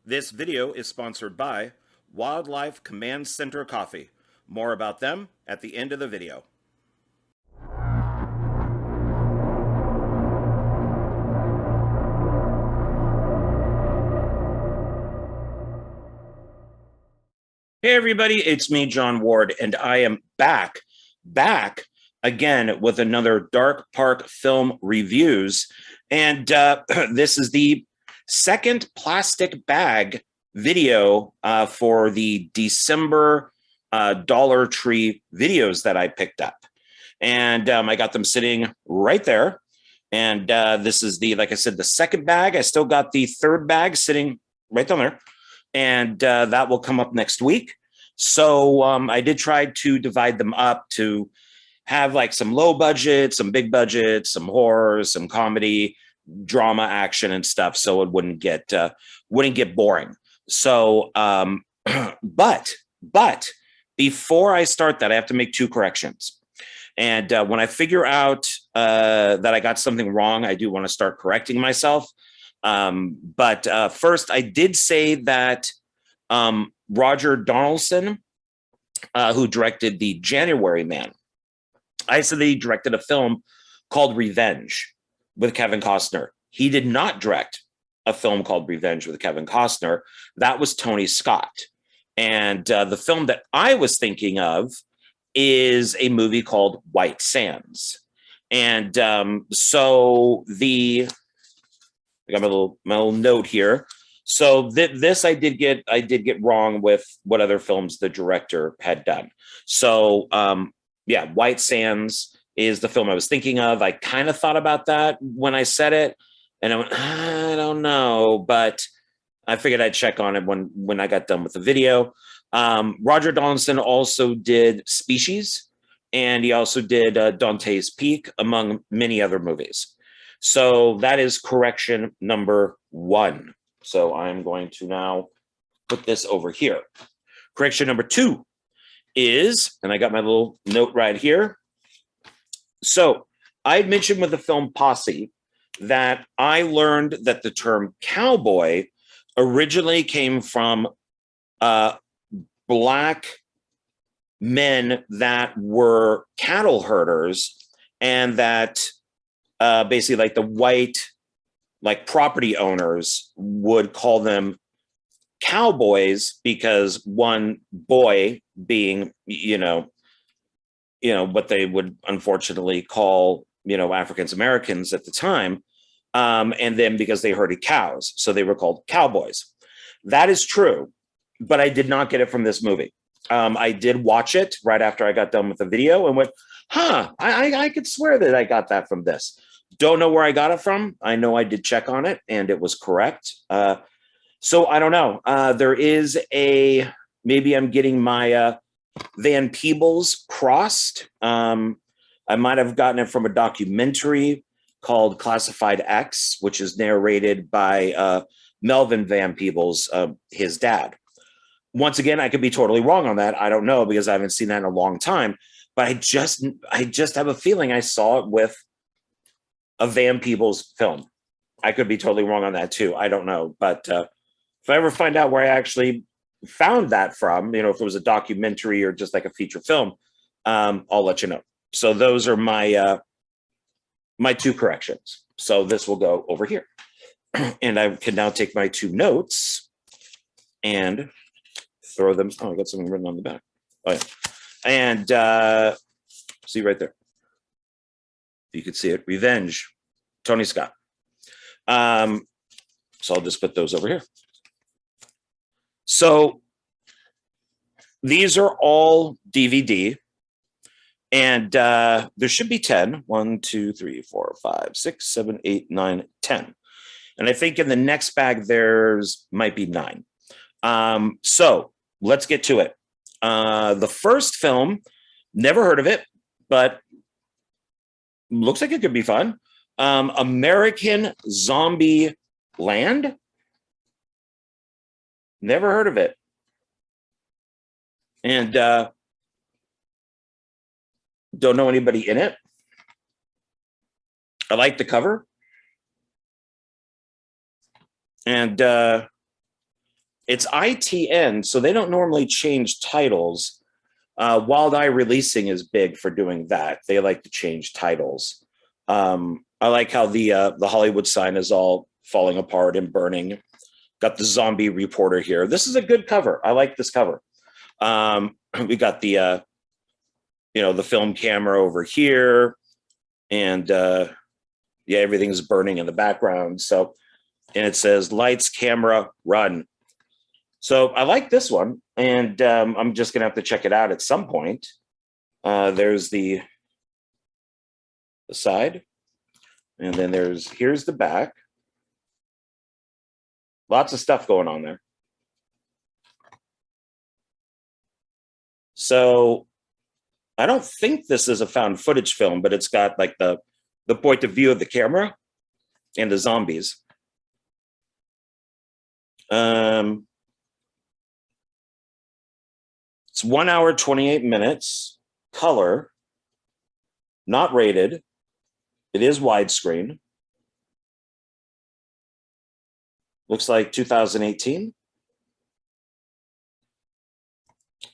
This video is sponsored by Wildlife Command Center Coffee. More about them at the end of the video. Hey everybody, it's me, John Ward, and I am back again with another Dark Park Film Reviews. And this is the second plastic bag video for the December Dollar Tree videos that I picked up. And I got them sitting right there. And this is like I said, the second bag. I still got the third bag sitting right down there. And that will come up next week. So I did try to divide them up to have like some low budget, some big budget, some horror, some comedy, drama, action, and stuff, so it wouldn't get boring. So, but before I start that, I have to make two corrections. And when I figure out that I got something wrong, I do want to start correcting myself. But first, I did say that Roger Donaldson, who directed the January Man, I said that he directed a film called Revenge with Kevin Costner. He did not direct a film called Revenge with Kevin Costner. That was Tony Scott. And the film that I was thinking of is a movie called White Sands. And so I got my little note here. So this I did get wrong with what other films the director had done. So yeah, White Sands is the film I was thinking of. I kind of thought about that when I said it, and I went, I don't know, but I figured I'd check on it when I got done with the video. Roger Donaldson also did Species, and he also did Dante's Peak, among many other movies. So that is correction number one. So I'm going to now put this over here. Correction number two is, and I got my little note right here. So I had mentioned with the film Posse that I learned that the term cowboy originally came from Black men that were cattle herders, and that basically like the white property owners would call them cowboys because one boy being, what they would unfortunately call, African Americans at the time. And then because they herded cows, so they were called cowboys. That is true, but I did not get it from this movie. I did watch it right after I got done with the video and went, I could swear that I got that from this. Don't know where I got it from. I know I did check on it and it was correct. So I don't know. There is maybe I'm getting my Van Peebles crossed. I might have gotten it from a documentary called Classified X, which is narrated by Melvin Van Peebles, his dad. Once again, I could be totally wrong on that. I don't know, because I haven't seen that in a long time. But I just have a feeling I saw it with a Van Peebles film. I could be totally wrong on that too. I don't know. But if I ever find out where I actually found that from, if it was a documentary or just like a feature film, I'll let you know. So those are my my two corrections. So this will go over here. And I can now take my two notes and throw them. Oh, I got something written on the back. Oh, yeah. And see right there. You can see it. Revenge, Tony Scott. So I'll just put those over here. So these are all DVD. And there should be 10. 1, 2, 3, 4, 5, 6, 7, 8, 9, 10. And I think in the next bag, there's might be 9. So let's get to it. The first film, never heard of it, but looks like it could be fun. American Zombieland. Never heard of it. And don't know anybody in it. I like the cover. And It's ITN, so they don't normally change titles. Wild Eye Releasing is big for doing that. They like to change titles. I like how the Hollywood sign is all falling apart and burning. Got the zombie reporter here. This is a good cover. I like this cover. We got the the film camera over here, and yeah, everything's burning in the background. So, and it says lights, camera, run. So I like this one, and I'm just gonna have to check it out at some point. There's the side, and then here's the back. Lots of stuff going on there. So I don't think this is a found footage film, but it's got like the point of view of the camera and the zombies. It's 1 hour, 28 minutes, color, not rated. It is widescreen. Looks like 2018.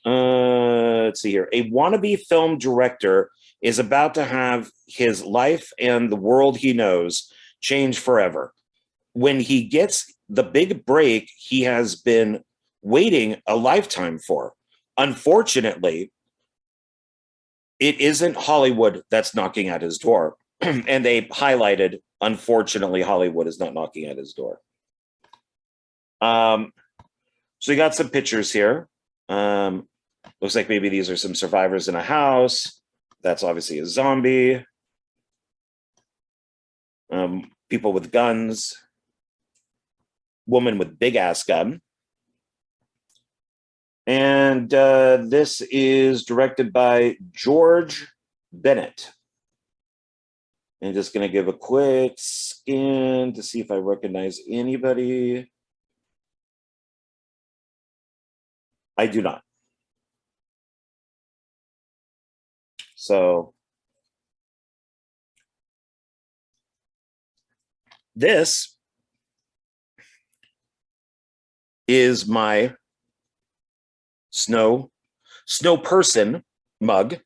Let's see here. A wannabe film director is about to have his life and the world he knows change forever. When he gets the big break he has been waiting a lifetime for. Unfortunately, it isn't Hollywood that's knocking at his door. And they highlighted, unfortunately, Hollywood is not knocking at his door. So you got some pictures here. Looks like maybe these are some survivors in a house. That's obviously a zombie. People with guns. Woman with big ass gun. And this is directed by George Bennett. I'm just going to give a quick scan to see if I recognize anybody. I do not. So this is my snow person mug,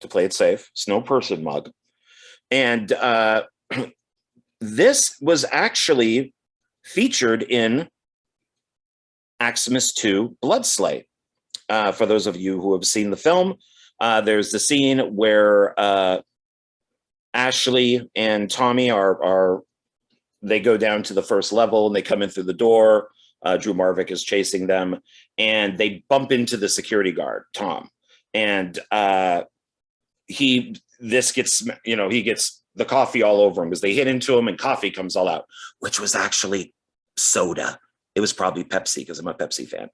to play it safe, snow person mug. And this was actually featured in Maximus 2 Bloodslay. For those of you who have seen the film, there's the scene where Ashley and Tommy they go down to the first level and they come in through the door. Drew Marvick is chasing them, and they bump into the security guard, Tom. And he gets the coffee all over him because they hit into him and coffee comes all out, which was actually soda. It was probably Pepsi because I'm a Pepsi fan,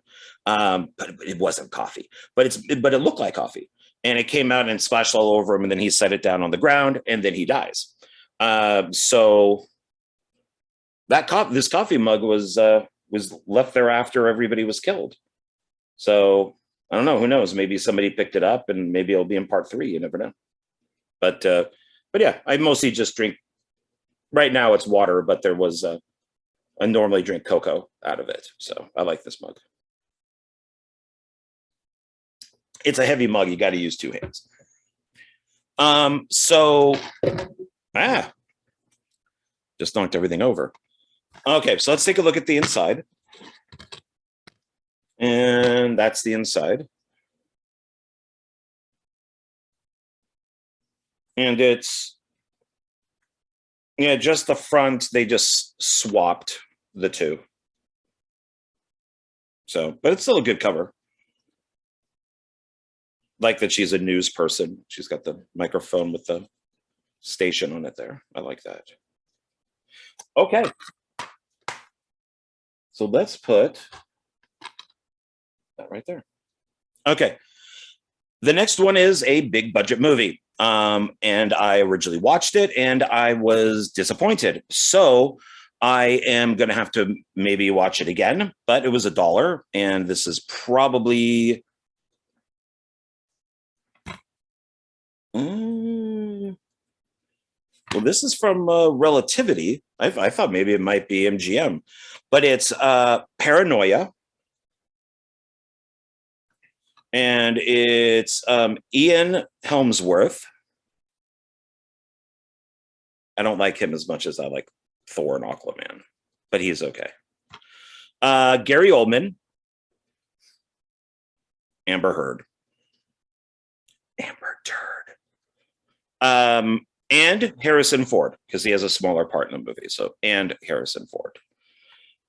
but it wasn't coffee. But it looked like coffee, and it came out and splashed all over him, and then he set it down on the ground, and then he dies. So this coffee mug was left there after everybody was killed. So I don't know. Who knows? Maybe somebody picked it up, and maybe it'll be in part 3. You never know. But yeah, I mostly just drink. Right now, it's water, but there was I normally drink cocoa out of it. So I like this mug. It's a heavy mug. You got to use 2 hands. Just knocked everything over. Okay, so let's take a look at the inside. And that's the inside. And it's, yeah, just the front, they just swapped the 2. So, but it's still a good cover. Like that she's a news person. She's got the microphone with the station on it there. I like that. Okay. So let's put that right there. Okay. The next one is a big budget movie. And I originally watched it and I was disappointed. So I am going to have to maybe watch it again, but it was $1. And this is probably, Well, this is from Relativity. I thought maybe it might be MGM, but it's Paranoia. And it's Ian Helmsworth. I don't like him as much as I like Thor and Aquaman, but he's okay. Gary Oldman, Amber Heard, and Harrison Ford, because he has a smaller part in the movie. So, and Harrison Ford.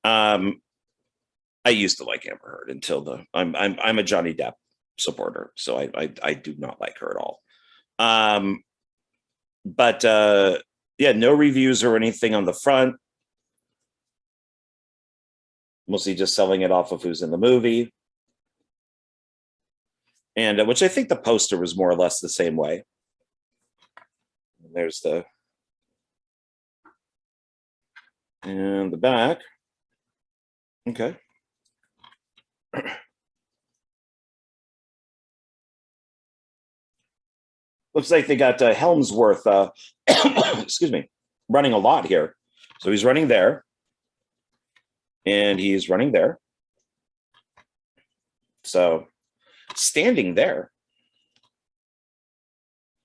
I used to like Amber Heard until I'm a Johnny Depp supporter, so I do not like her at all. But yeah, no reviews or anything on the front. Mostly just selling it off of who's in the movie. And which I think the poster was more or less the same way. And there's the back. Okay. Looks like they got Helmsworth, excuse me, running a lot here. So he's running there. And he's running there. So standing there.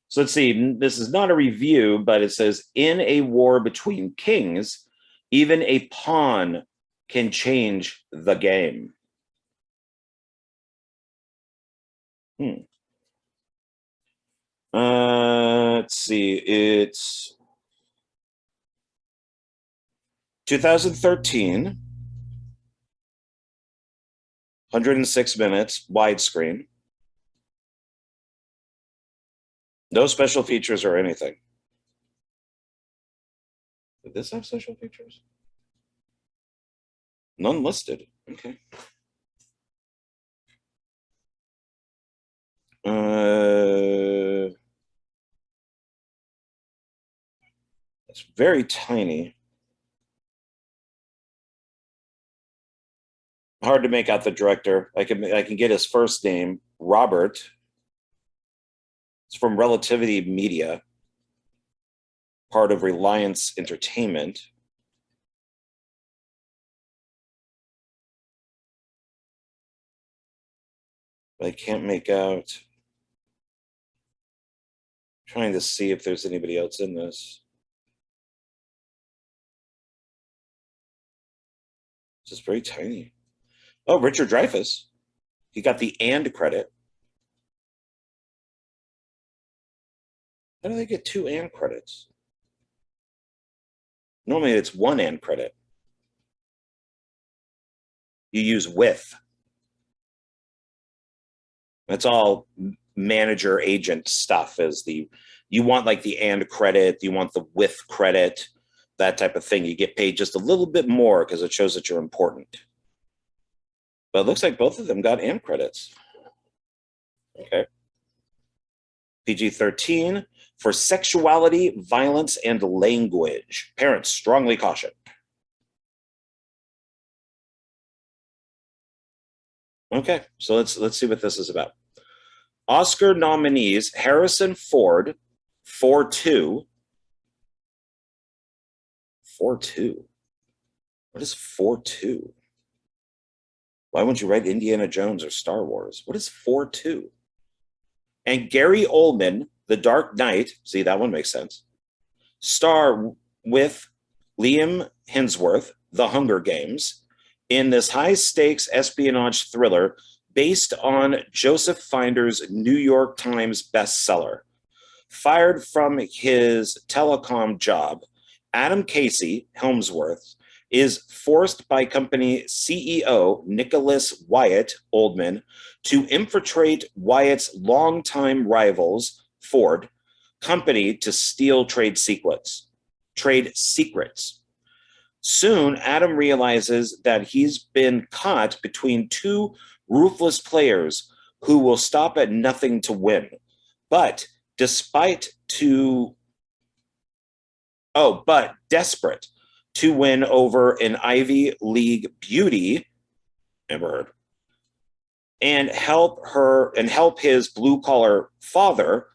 So let's see, this is not a review, but it says, in a war between kings, even a pawn can change the game. Let's see, it's 2013, 106 minutes, widescreen. No special features or anything. Did this have special features? None listed. Okay. It's very tiny. Hard to make out the director. I can get his first name, Robert. It's from Relativity Media, part of Reliance Entertainment. But I can't make out. I'm trying to see if there's anybody else in this. It's just very tiny. Oh, Richard Dreyfuss. He got the "and" credit. How do they get 2 "and" credits? Normally it's 1 "and" credit. You use "with." That's all manager agent stuff. Is you want like the "and" credit, you want the "with" credit, that type of thing. You get paid just a little bit more because it shows that you're important. But it looks like both of them got "and" credits. Okay. PG-13 for sexuality, violence, and language. Parents strongly caution. Okay, so let's see what this is about. Oscar nominees Harrison Ford, 4-2. 4-2. What is 4-2? Why wouldn't you write Indiana Jones or Star Wars? What is 4-2? And Gary Oldman, The Dark Knight, see, that one makes sense, star with Liam Hemsworth, The Hunger Games, in this high-stakes espionage thriller based on Joseph Finder's New York Times bestseller. Fired from his telecom job, Adam Casey, Helmsworth, is forced by company CEO Nicholas Wyatt Oldman to infiltrate Wyatt's longtime rivals, Ford, company to steal trade secrets. Soon, Adam realizes that he's been caught between 2 ruthless players who will stop at nothing to win. But desperate to win over an Ivy League beauty, Amber Heard, and help his blue-collar father,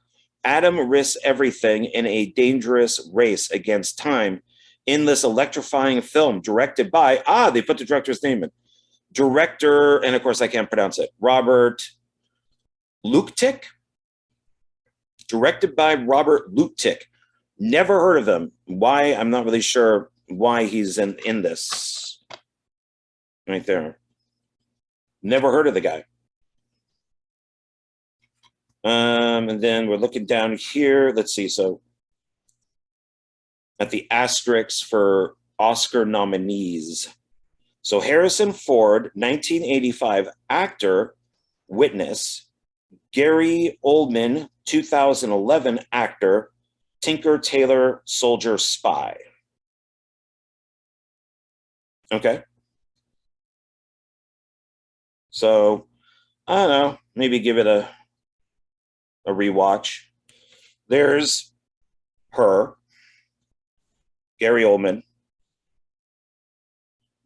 Adam risks everything in a dangerous race against time in this electrifying film directed by, they put the director's name in. Director, and of course I can't pronounce it, Robert Luktik. Directed by Robert Luktik. Never heard of him. Why? I'm not really sure why he's in this. Right there. Never heard of the guy. And then we're looking down here. Let's see. So at the asterisks for Oscar nominees. So Harrison Ford, 1985, actor, Witness. Gary Oldman, 2011, actor, Tinker Tailor Soldier Spy. Okay. So, I don't know, maybe give it a rewatch. There's her, Gary Oldman,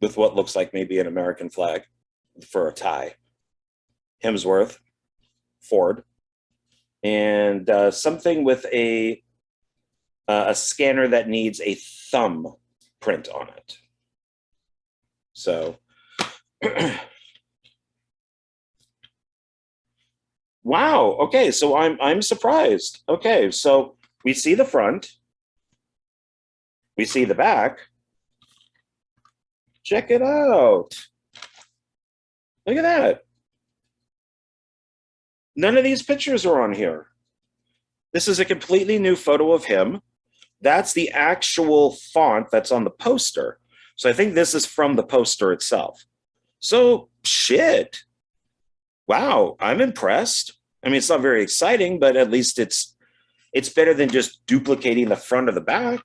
with what looks like maybe an American flag for a tie. Hemsworth, Ford, and something with a scanner that needs a thumb print on it. So, wow. Okay, so I'm surprised. Okay, so we see the front, we see the back. Check it out. Look at that. None of these pictures are on here. This is a completely new photo of him. That's the actual font that's on the poster. So I think this is from the poster itself. So, shit. Wow, I'm impressed. I mean, it's not very exciting, but at least it's better than just duplicating the front or the back.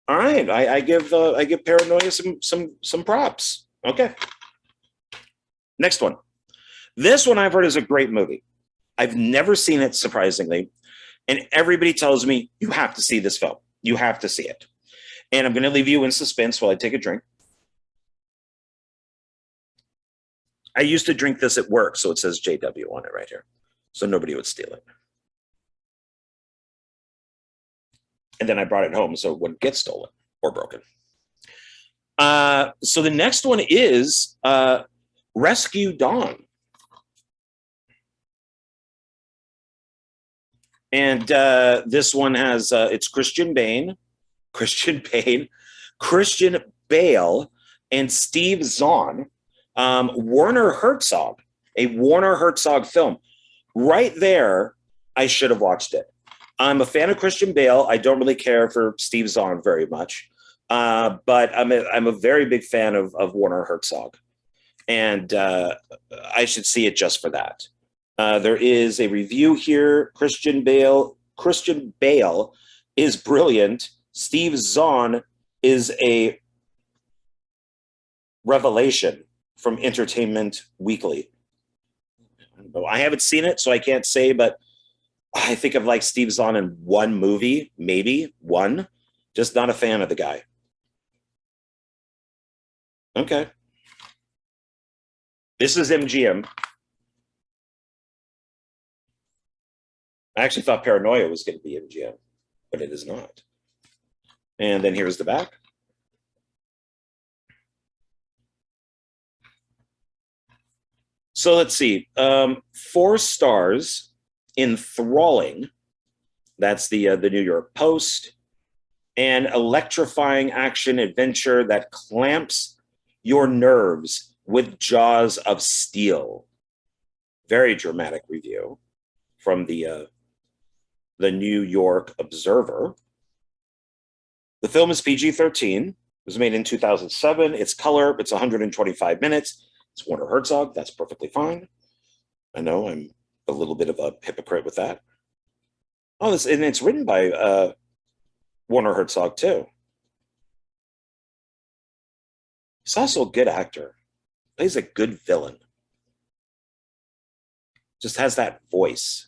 All right, I give Paranoia some props. Okay. Next one. This one I've heard is a great movie. I've never seen it, surprisingly. And everybody tells me, you have to see this film. You have to see it. And I'm going to leave you in suspense while I take a drink. I used to drink this at work, so it says JW on it right here. So nobody would steal it. And then I brought it home so it wouldn't get stolen or broken. So the next one is Rescue Dawn. And this one has, it's Christian Bale, and Steve Zahn. Werner Herzog, a Werner Herzog film. Right there, I should have watched it. I'm a fan of Christian Bale. I don't really care for Steve Zahn very much. But I'm a very big fan of Werner Herzog. And I should see it just for that. There is a review here. Christian Bale is brilliant. Steve Zahn is a revelation from Entertainment Weekly. I haven't seen it, so I can't say, but I think I've liked Steve Zahn in one movie, maybe one. Just not a fan of the guy. Okay. This is MGM. I actually thought Paranoia was going to be MGM, but it is not. And then here's the back. So let's see. 4 stars, enthralling. That's the New York Post. And electrifying action adventure that clamps your nerves with jaws of steel. Very dramatic review from the New York Observer. The film is PG-13. It was made in 2007. It's color. It's 125 minutes. It's Werner Herzog. That's perfectly fine. I know I'm a little bit of a hypocrite with that. Oh, and it's written by Werner Herzog too. He's also a good actor. Plays a good villain. Just has that voice.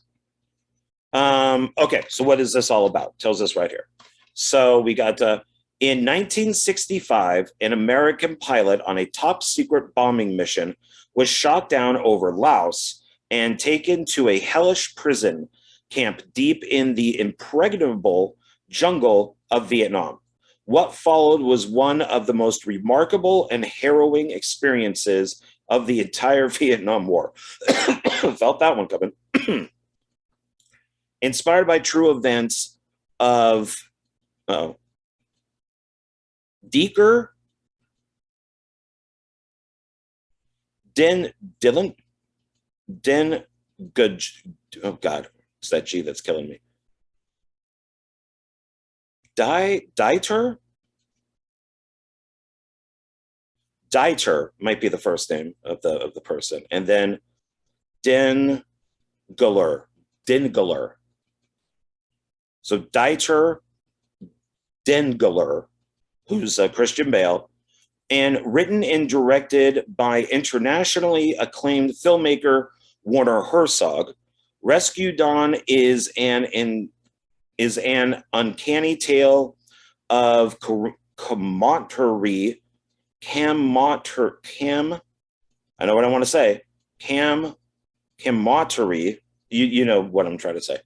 Okay, so what is this all about? Tells us right here. So we got in 1965, an American pilot on a top secret bombing mission was shot down over Laos and taken to a hellish prison camp deep in the impregnable jungle of Vietnam. What followed was one of the most remarkable and harrowing experiences of the entire Vietnam War. Felt that one coming. Inspired by true events of Deeker Den Dylan Den Good. Oh God, it's that G that's killing me. Dieter might be the first name of the person, and then Denguler. So Dieter Denguler, who's Christian Bale, and written and directed by internationally acclaimed filmmaker Werner Herzog. Rescue Dawn is an uncanny tale of camaraderie. I know what I want to say. Camaraderie. You know what I'm trying to say.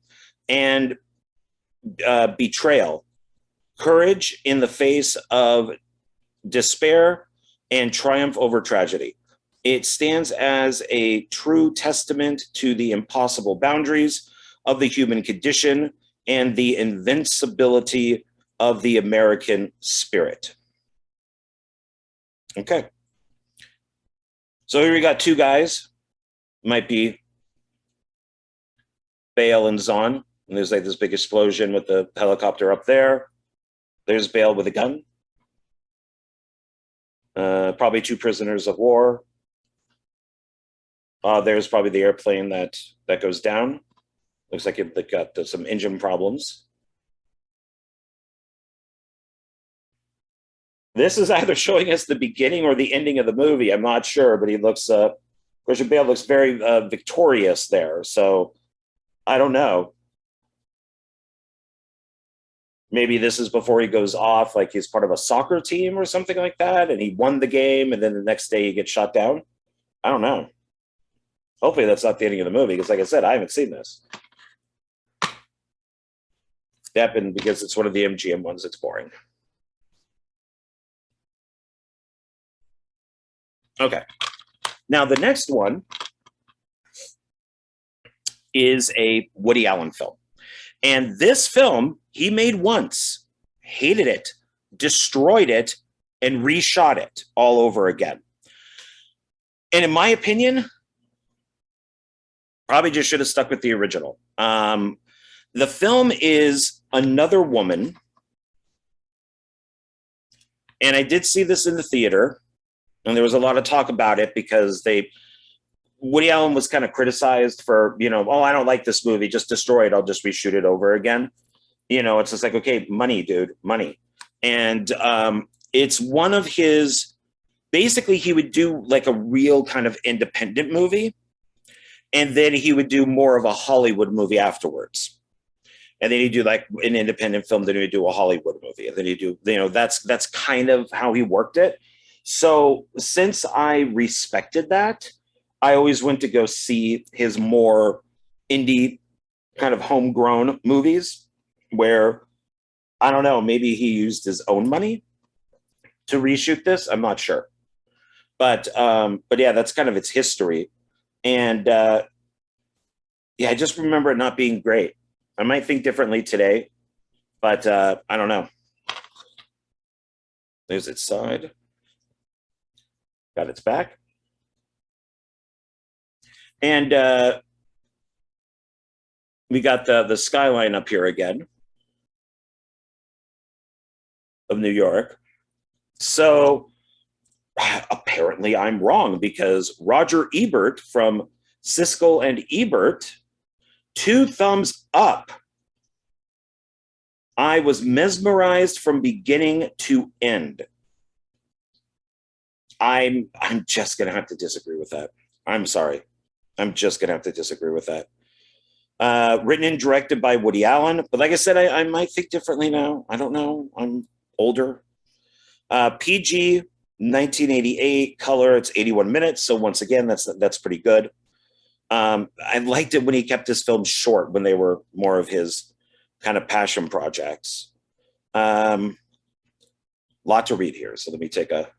And betrayal, courage in the face of despair, and triumph over tragedy. It stands as a true testament to the impossible boundaries of the human condition and the invincibility of the American spirit. Okay. So here we got two guys. Might be Bale and Zahn. And there's like this big explosion with the helicopter up there. There's Bale with a gun. Probably two prisoners of war. There's probably the airplane that goes down. Looks like it got some engine problems. This is either showing us the beginning or the ending of the movie. I'm not sure, but he looks, Christian Bale looks very victorious there. So I don't know. Maybe this is before he goes off, like he's part of a soccer team or something like that, and he won the game, and then the next day he gets shot down. I don't know. Hopefully that's not the ending of the movie, because like I said, I haven't seen this. Yep, and because it's one of the MGM ones, it's boring. Okay. Now the next one is a Woody Allen film. And this film, he made once, hated it, destroyed it, and reshot it all over again. And in my opinion, probably just should have stuck with the original. The film is Another Woman. And I did see this in the theater, and there was a lot of talk about it because Woody Allen was kind of criticized for, oh, I don't like this movie, just destroy it, I'll just reshoot it over again. It's just like, okay, money, dude, money. And it's one of his, basically he would do like a real kind of independent movie, and then he would do more of a Hollywood movie afterwards. And then he'd do like an independent film, then he'd do a Hollywood movie. And then he'd do, that's kind of how he worked it. So since I respected that, I always went to go see his more indie kind of homegrown movies where, I don't know, maybe he used his own money to reshoot this. I'm not sure. But yeah, that's kind of its history. And yeah, I just remember it not being great. I might think differently today, but I don't know. There's its side. Got its back. And we got the skyline up here again of New York. So apparently I'm wrong, because Roger Ebert from Siskel and Ebert, 2 thumbs up. I was mesmerized from beginning to end. I'm just going to have to disagree with that. I'm sorry. I'm just going to have to disagree with that. Written and directed by Woody Allen. But like I said, I might think differently now. I don't know. I'm older. PG, 1988, color, it's 81 minutes. So once again, that's pretty good. I liked it when he kept his films short, when they were more of his kind of passion projects. Lot to read here, so let me take a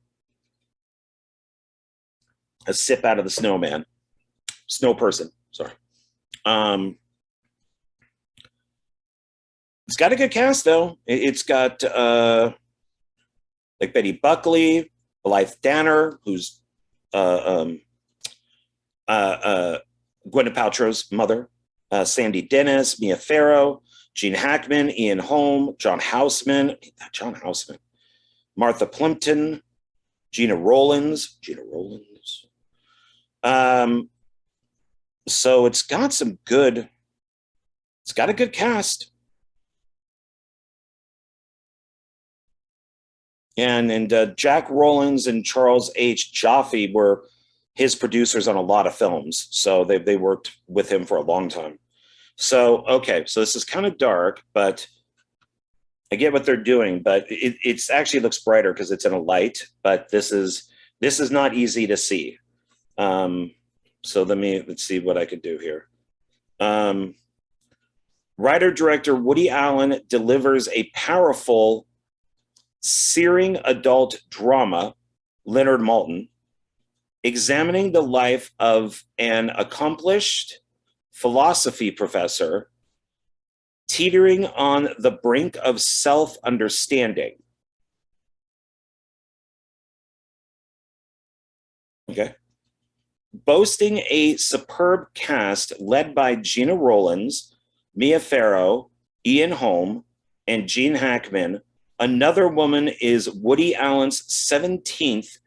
sip out of the snow person. Sorry. It's got a good cast though. It's got like Betty Buckley, Blythe Danner, who's uh, Gwyneth Paltrow's mother, Sandy Dennis, Mia Farrow, Gene Hackman, Ian Holm, John Houseman, Martha Plimpton, Gina Rollins. So it's got a good cast. And Jack Rollins and Charles H. Jaffe were his producers on a lot of films, so they worked with him for a long time. So okay, so this is kind of dark, but I get what they're doing. But it's actually looks brighter because it's in a light. But this is not easy to see. So let's see what I could do here. Writer director Woody Allen delivers a powerful, searing adult drama, Leonard Maltin, examining the life of an accomplished philosophy professor teetering on the brink of self-understanding. Okay. Boasting a superb cast led by Gina Rollins, Mia Farrow, Ian Holm, and Gene Hackman, Another Woman is Woody Allen's 17th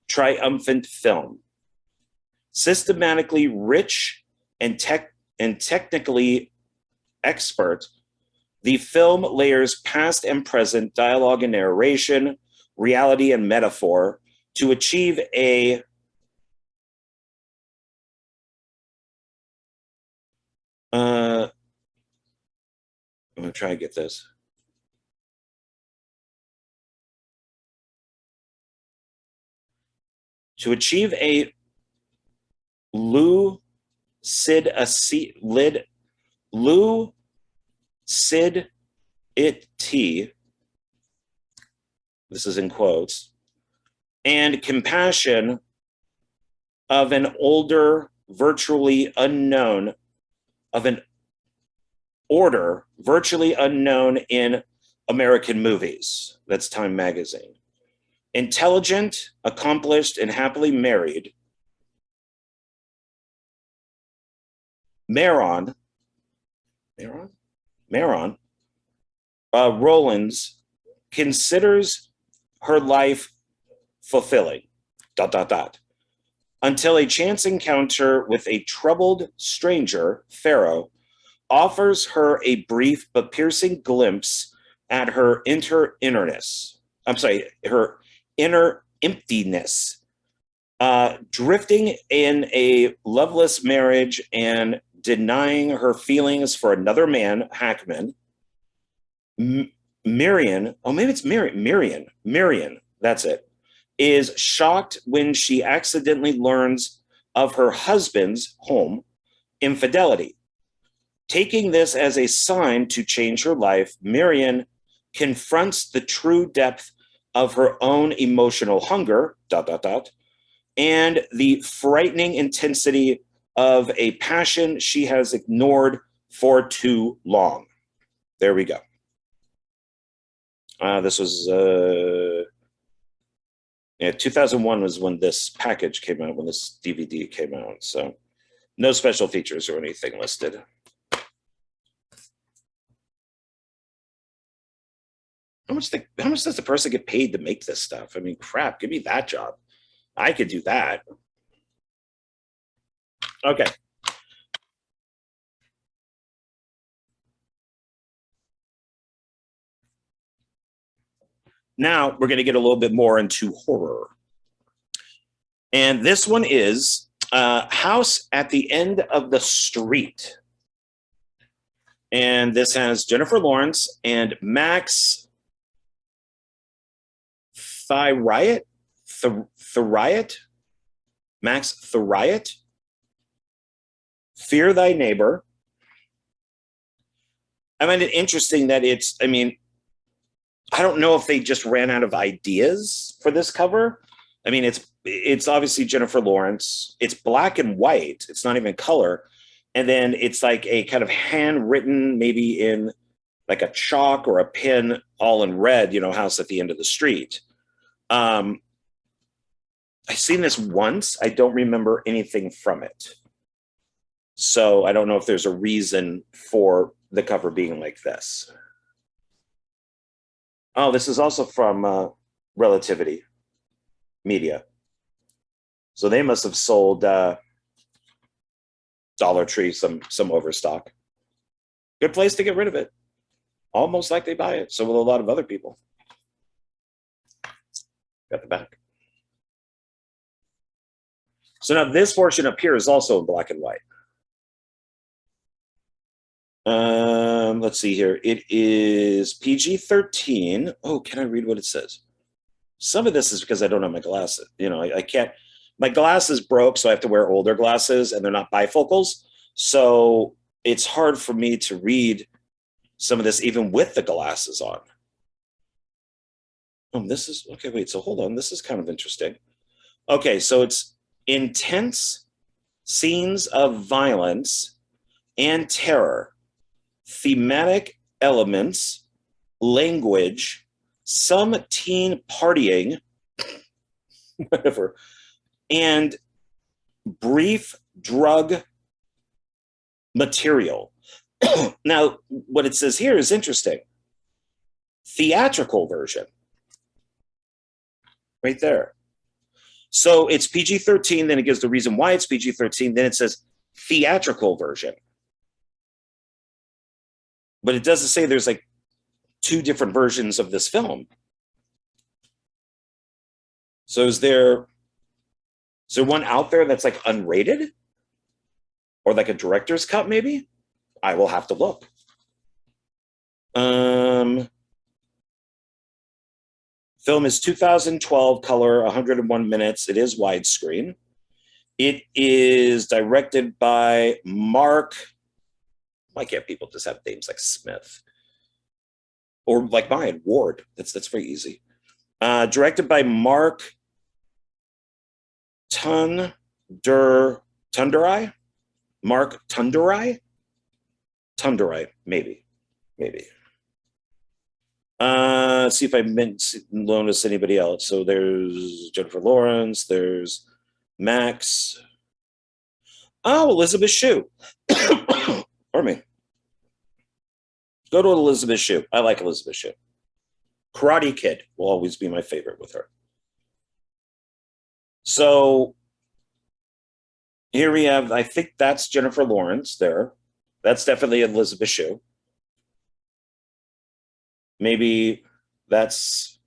triumphant film. Systematically rich and technically expert, the film layers past and present dialogue and narration, reality and metaphor to achieve a I'm going to try and get this. To achieve a lucidity, this is in quotes, and compassion of an order virtually unknown in American movies. That's Time magazine. Intelligent, accomplished, and happily married, Maron Rollins considers her life fulfilling, ... until a chance encounter with a troubled stranger, Farrow, offers her a brief but piercing glimpse at her inner emptiness, drifting in a loveless marriage and denying her feelings for another man, Hackman. Miriam, that's it, is shocked when she accidentally learns of her husband's infidelity. Taking this as a sign to change her life, Miriam confronts the true depth of her own emotional hunger, ... and the frightening intensity of a passion she has ignored for too long. There we go. This was 2001 was when this package came out, when this DVD came out. So no special features or anything listed. How much does the person get paid to make this stuff? I mean, crap, give me that job. I could do that. Okay. Now we're going to get a little bit more into horror. And this one is House at the End of the Street. And this has Jennifer Lawrence and Max Theriot. Max Theriot. Fear Thy Neighbor. I find it interesting that I don't know if they just ran out of ideas for this cover. I mean, it's obviously Jennifer Lawrence. It's black and white. It's not even color. And then it's like a kind of handwritten, maybe in like a chalk or a pen, all in red, house at the end of the street. I've seen this once. I don't remember anything from it. So I don't know if there's a reason for the cover being like this. Oh, this is also from Relativity Media. So they must have sold Dollar Tree some overstock. Good place to get rid of it. Almost like they buy it. So will a lot of other people. Got the back. So now this portion up here is also in black and white. Let's see here. It is PG-13. Oh, can I read what it says? Some of this is because I don't have my glasses. I can't. My glasses broke, so I have to wear older glasses, and they're not bifocals. So it's hard for me to read some of this even with the glasses on. Oh, this is okay. Wait, so hold on. This is kind of interesting. Okay, so it's intense scenes of violence and terror, thematic elements, language, some teen partying, whatever, and brief drug material. Now, what it says here is interesting. Theatrical version. Right there. So it's PG-13, then it gives the reason why it's PG-13, then it says theatrical version. But it doesn't say there's like two different versions of this film. So is there one out there that's like unrated? Or like a director's cut, maybe? I will have to look. Film is 2012, color, 101 minutes. It is widescreen. It is directed by Mark. Why can't people just have names like Smith? Or like mine, Ward. That's very easy. Directed by Mark Tundurai. Mark Tundurai? Tundurai, maybe. Let's see if I notice anybody else. So there's Jennifer Lawrence. There's Max. Oh, Elizabeth Shue. Or me. Go to Elizabeth Shue. I like Elizabeth Shue. Karate Kid will always be my favorite with her. So here we have, I think that's Jennifer Lawrence there. That's definitely Elizabeth Shue. Maybe that's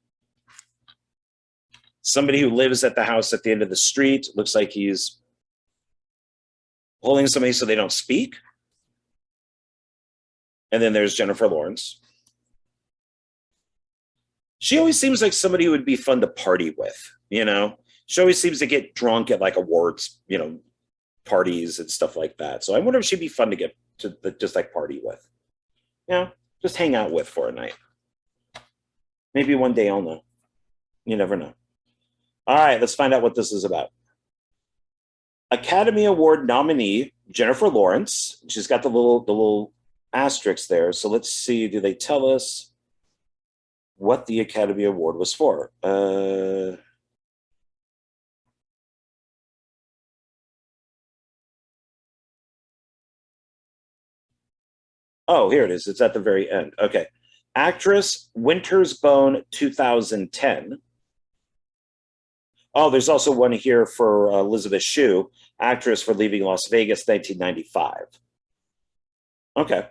somebody who lives at the house at the end of the street. Looks like he's holding somebody so they don't speak. And then there's Jennifer Lawrence. She always seems like somebody who would be fun to party with, She always seems to get drunk at like awards, parties and stuff like that. So I wonder if she'd be fun to get to just like party with. Just hang out with for a night. Maybe one day I'll know. You never know. All right, let's find out what this is about. Academy Award nominee Jennifer Lawrence. She's got the little asterisk there. So let's see. Do they tell us what the Academy Award was for? Oh, here it is. It's at the very end. Okay. Actress Winter's Bone 2010. Oh, there's also one here for Elizabeth Shue, actress for Leaving Las Vegas 1995. Okay.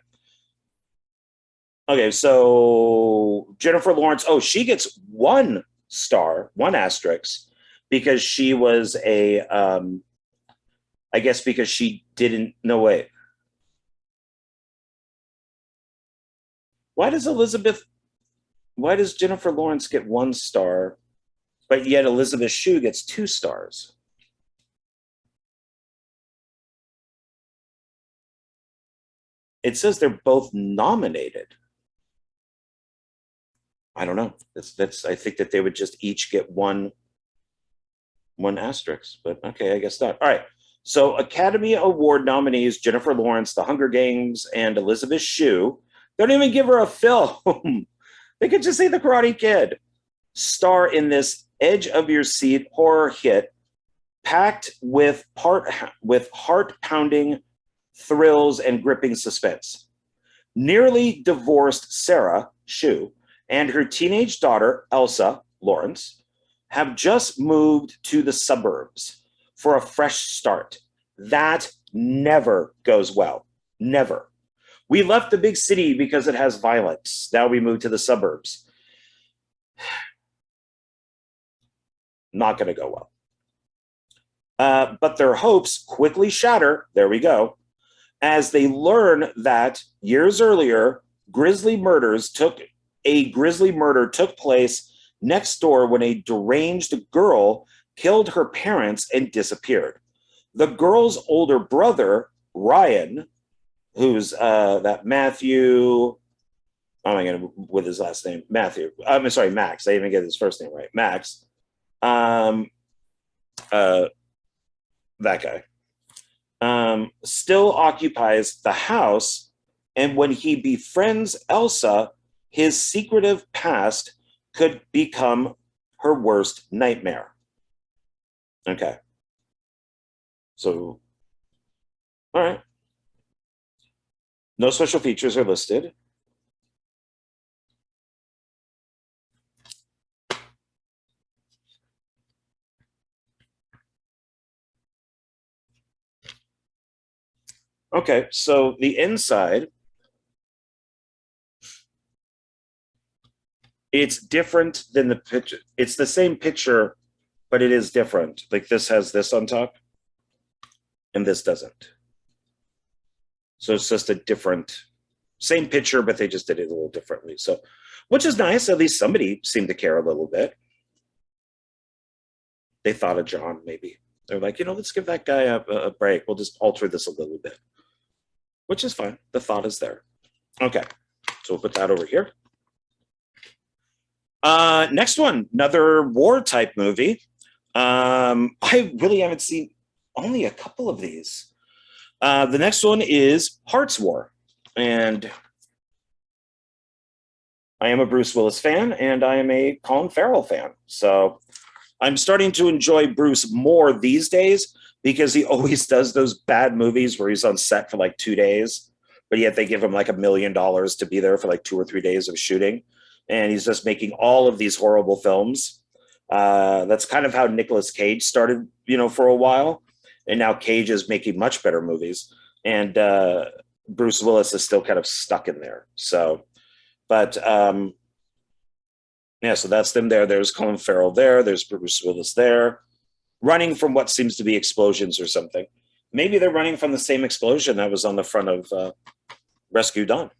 Okay, so Jennifer Lawrence, she gets 1 star, 1 asterisk, because she was I guess because she didn't, no way. Why does Jennifer Lawrence get 1 star, but yet Elizabeth Shue gets 2 stars? It says they're both nominated. I don't know. That's. I think that they would just each get one asterisk, but okay, I guess not. All right. So Academy Award nominees Jennifer Lawrence, The Hunger Games, and Elizabeth Shue. They don't even give her a film. They could just say The Karate Kid. Star in this edge of your seat horror hit, packed with heart pounding thrills and gripping suspense. Nearly divorced Sarah Shue and her teenage daughter Elsa Lawrence have just moved to the suburbs for a fresh start. That never goes well. Never. We left the big city because it has violence. Now we move to the suburbs. Not going to go well. But their hopes quickly shatter. There we go. As they learn that years earlier, a grisly murder took place next door when a deranged girl killed her parents and disappeared. The girl's older brother, Ryan, who's that Matthew, oh my god, with his last name, Matthew. I'm sorry, Max. I didn't even get his first name right. Max. That guy. Still occupies the house, and when he befriends Elsa, his secretive past could become her worst nightmare. Okay. So, all right. No special features are listed. Okay, so the inside, it's different than the picture. It's the same picture, but it is different. Like this has this on top, and this doesn't. So it's just a different, same picture, but they just did it a little differently. So, which is nice. At least somebody seemed to care a little bit. They thought of John, maybe. They're like, let's give that guy a break. We'll just alter this a little bit, which is fine. The thought is there. Okay, so we'll put that over here. Next one, another war type movie. I really haven't seen only a couple of these. The next one is Hart's War, and I am a Bruce Willis fan, and I am a Colin Farrell fan. So I'm starting to enjoy Bruce more these days because he always does those bad movies where he's on set for like 2 days, but yet they give him like $1 million to be there for like 2 or 3 days of shooting. And he's just making all of these horrible films. That's kind of how Nicolas Cage started, for a while. And now Cage is making much better movies. And Bruce Willis is still kind of stuck in there. So, but yeah, so that's them there. There's Colin Farrell there. There's Bruce Willis there, running from what seems to be explosions or something. Maybe they're running from the same explosion that was on the front of Rescue Dawn.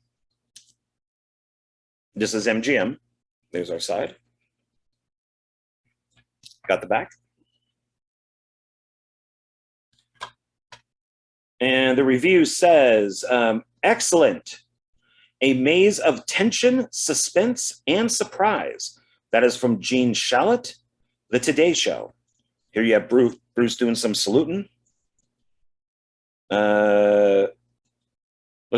This is MGM. There's our side. Got the back. And the review says, excellent. A maze of tension, suspense, and surprise. That is from Gene Shalit, The Today Show. Here you have Bruce doing some saluting. Looks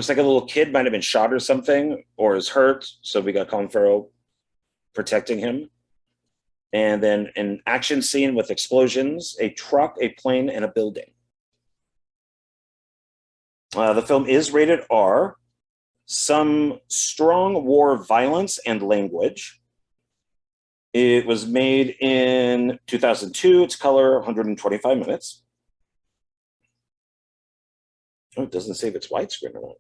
like a little kid might have been shot or something, or is hurt. So we got Colin Farrell protecting him. And then an action scene with explosions, a truck, a plane, and a building. The film is rated R. Some strong war violence and language. It was made in 2002. It's color, 125 minutes. Oh, it doesn't say if it's widescreen or not.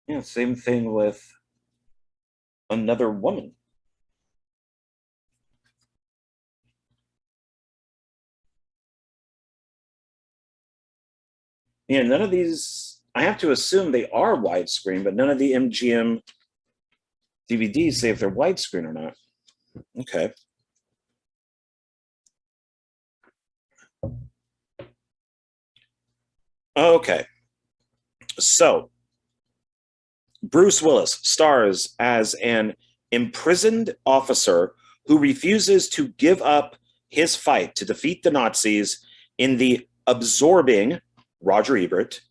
Yeah, same thing with Another Woman. Yeah, none of these, I have to assume they are widescreen, but none of the MGM DVDs say if they're widescreen or not. Okay. Okay. So Bruce Willis stars as an imprisoned officer who refuses to give up his fight to defeat the Nazis in the absorbing Roger Ebert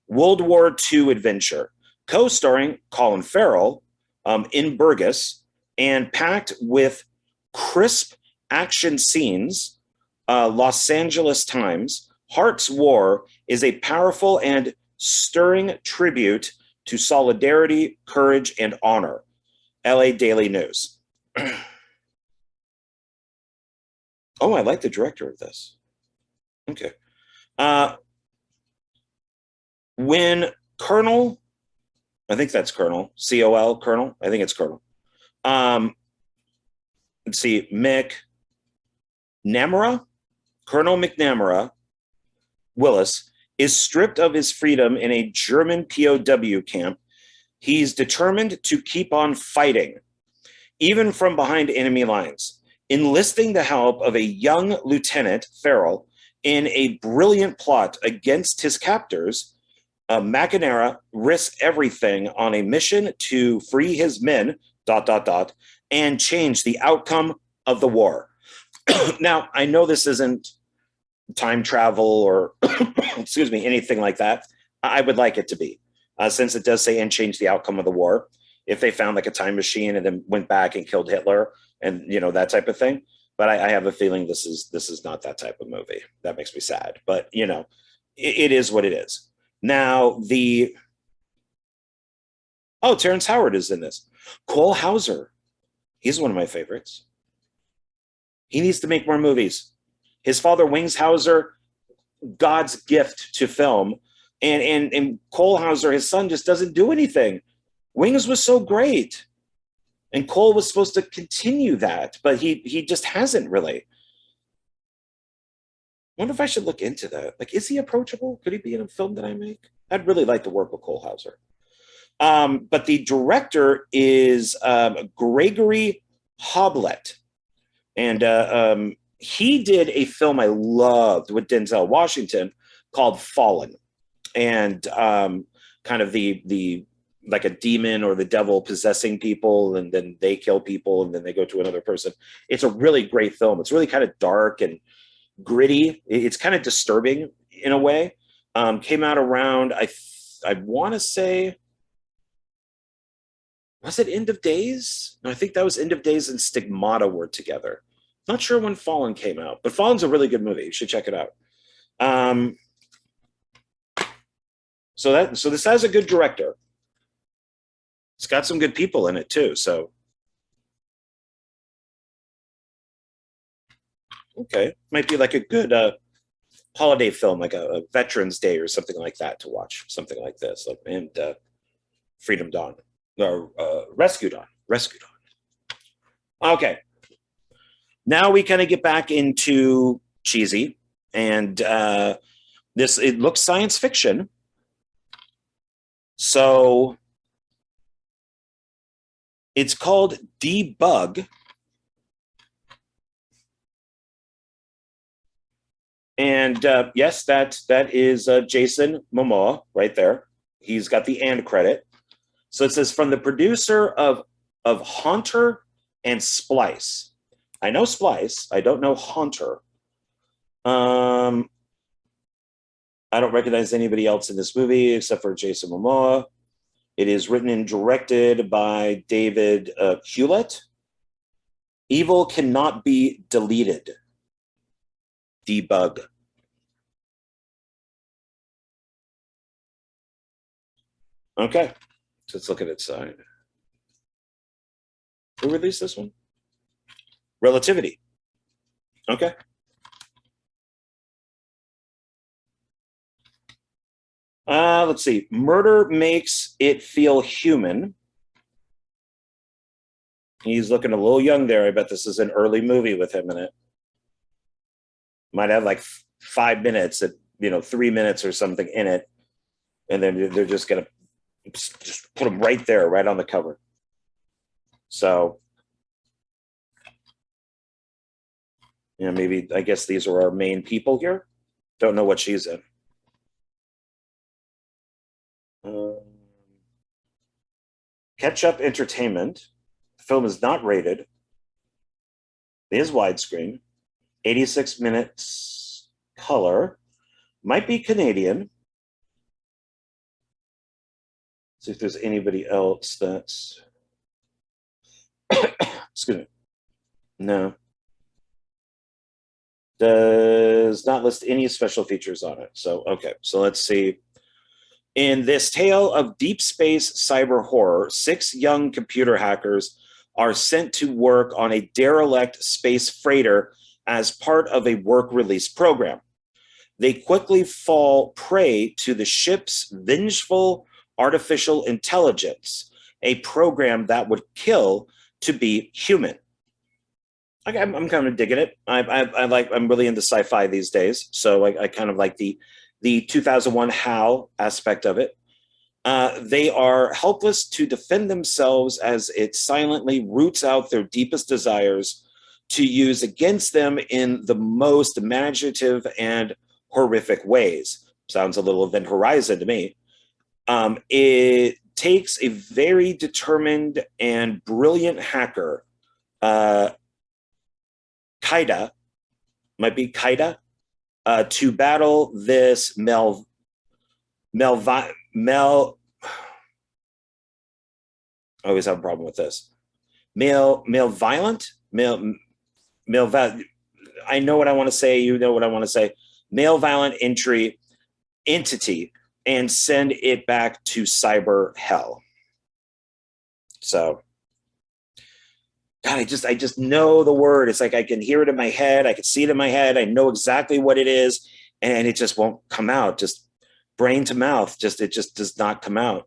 World War II adventure, co-starring Colin Farrell in Burgess, and packed with crisp action scenes. Los Angeles Times. Hart's War is a powerful and stirring tribute to solidarity, courage, and honor. LA Daily News. Oh, I like the director of this. Okay. Uh, when Colonel, I think that's Colonel, COL, Colonel, I think it's Colonel. Let's see, McNamara, Colonel McNamara Willis is stripped of his freedom in a German POW camp. He's determined to keep on fighting, even from behind enemy lines, enlisting the help of a young Lieutenant Farrell in a brilliant plot against his captors. McNamara risks everything on a mission to free his men, ... and change the outcome of the war. Now, I know this isn't time travel or, excuse me, anything like that. I would like it to be, since it does say and change the outcome of the war. If they found like a time machine and then went back and killed Hitler and that type of thing. But I have a feeling this is not that type of movie. That makes me sad. But it is what it is. Now Terrence Howard is in this. Cole Hauser, he's one of my favorites. He needs to make more movies. His father, Wings Hauser, God's gift to film, and Cole Hauser, his son, just doesn't do anything. Wings was so great, and Cole was supposed to continue that, but he just hasn't really. I wonder if I should look into that. Like, is he approachable? Could he be in a film that I make? I'd really like to work with Cole Hauser. But the director is Gregory Hoblet, and he did a film I loved with Denzel Washington called Fallen, and kind of the like a demon or the devil possessing people, and then they kill people, and then they go to another person. It's a really great film. It's really kind of dark and gritty. It's kind of disturbing in a way. Came out around I want to say, was it End of Days? No, I think that was End of Days and Stigmata were together. Not sure when Fallen came out, but Fallen's a really good movie. You should check it out. So this has a good director. It's got some good people in it too. So okay, might be like a good holiday film, like a Veterans Day or something like that to watch. Something like this, like and Freedom Dawn or Rescue Dawn. Rescue Dawn. Okay. Now we kind of get back into cheesy, and it looks science fiction. So it's called Debug. And yes, that is Jason Momoa right there. He's got the and credit. So it says from the producer of Haunter and Splice. I know Splice. I don't know Haunter. I don't recognize anybody else in this movie except for Jason Momoa. It is written and directed by David Hewlett. Evil cannot be deleted. Debug. Okay, so let's look at its side. Who released this one? Relativity. Okay. Let's see. Murder makes it feel human. He's looking a little young there. I bet this is an early movie with him in it. Might have like 5 minutes, 3 minutes or something in it, and then they're just gonna just put him right there, right on the cover. So, maybe I guess these are our main people here. Don't know what she's in. Um, Catch Up Entertainment. The film is not rated. It is widescreen. 86 minutes color. Might be Canadian. See if there's anybody else that's. Excuse me. No. Does not list any special features on it. So, okay. So let's see. In this tale of deep space cyber horror, 6 young computer hackers are sent to work on a derelict space freighter as part of a work release program. They quickly fall prey to the ship's vengeful artificial intelligence, a program that would kill to be human. I'm kind of digging it. I'm really into sci-fi these days, so I kind of like the 2001 HAL aspect of it. They are helpless to defend themselves as it silently roots out their deepest desires to use against them in the most imaginative and horrific ways. Sounds a little Event Horizon to me. It takes a very determined and brilliant hacker, Kaida, might be Kaida, to battle this Mel. I always have a problem with this. Violent. I know what I want to say. You know what I want to say. Male violent entity and send it back to cyber hell. So, God, I just know the word. It's like I can hear it in my head. I can see it in my head. I know exactly what it is, and it just won't come out. Just brain to mouth. It just does not come out.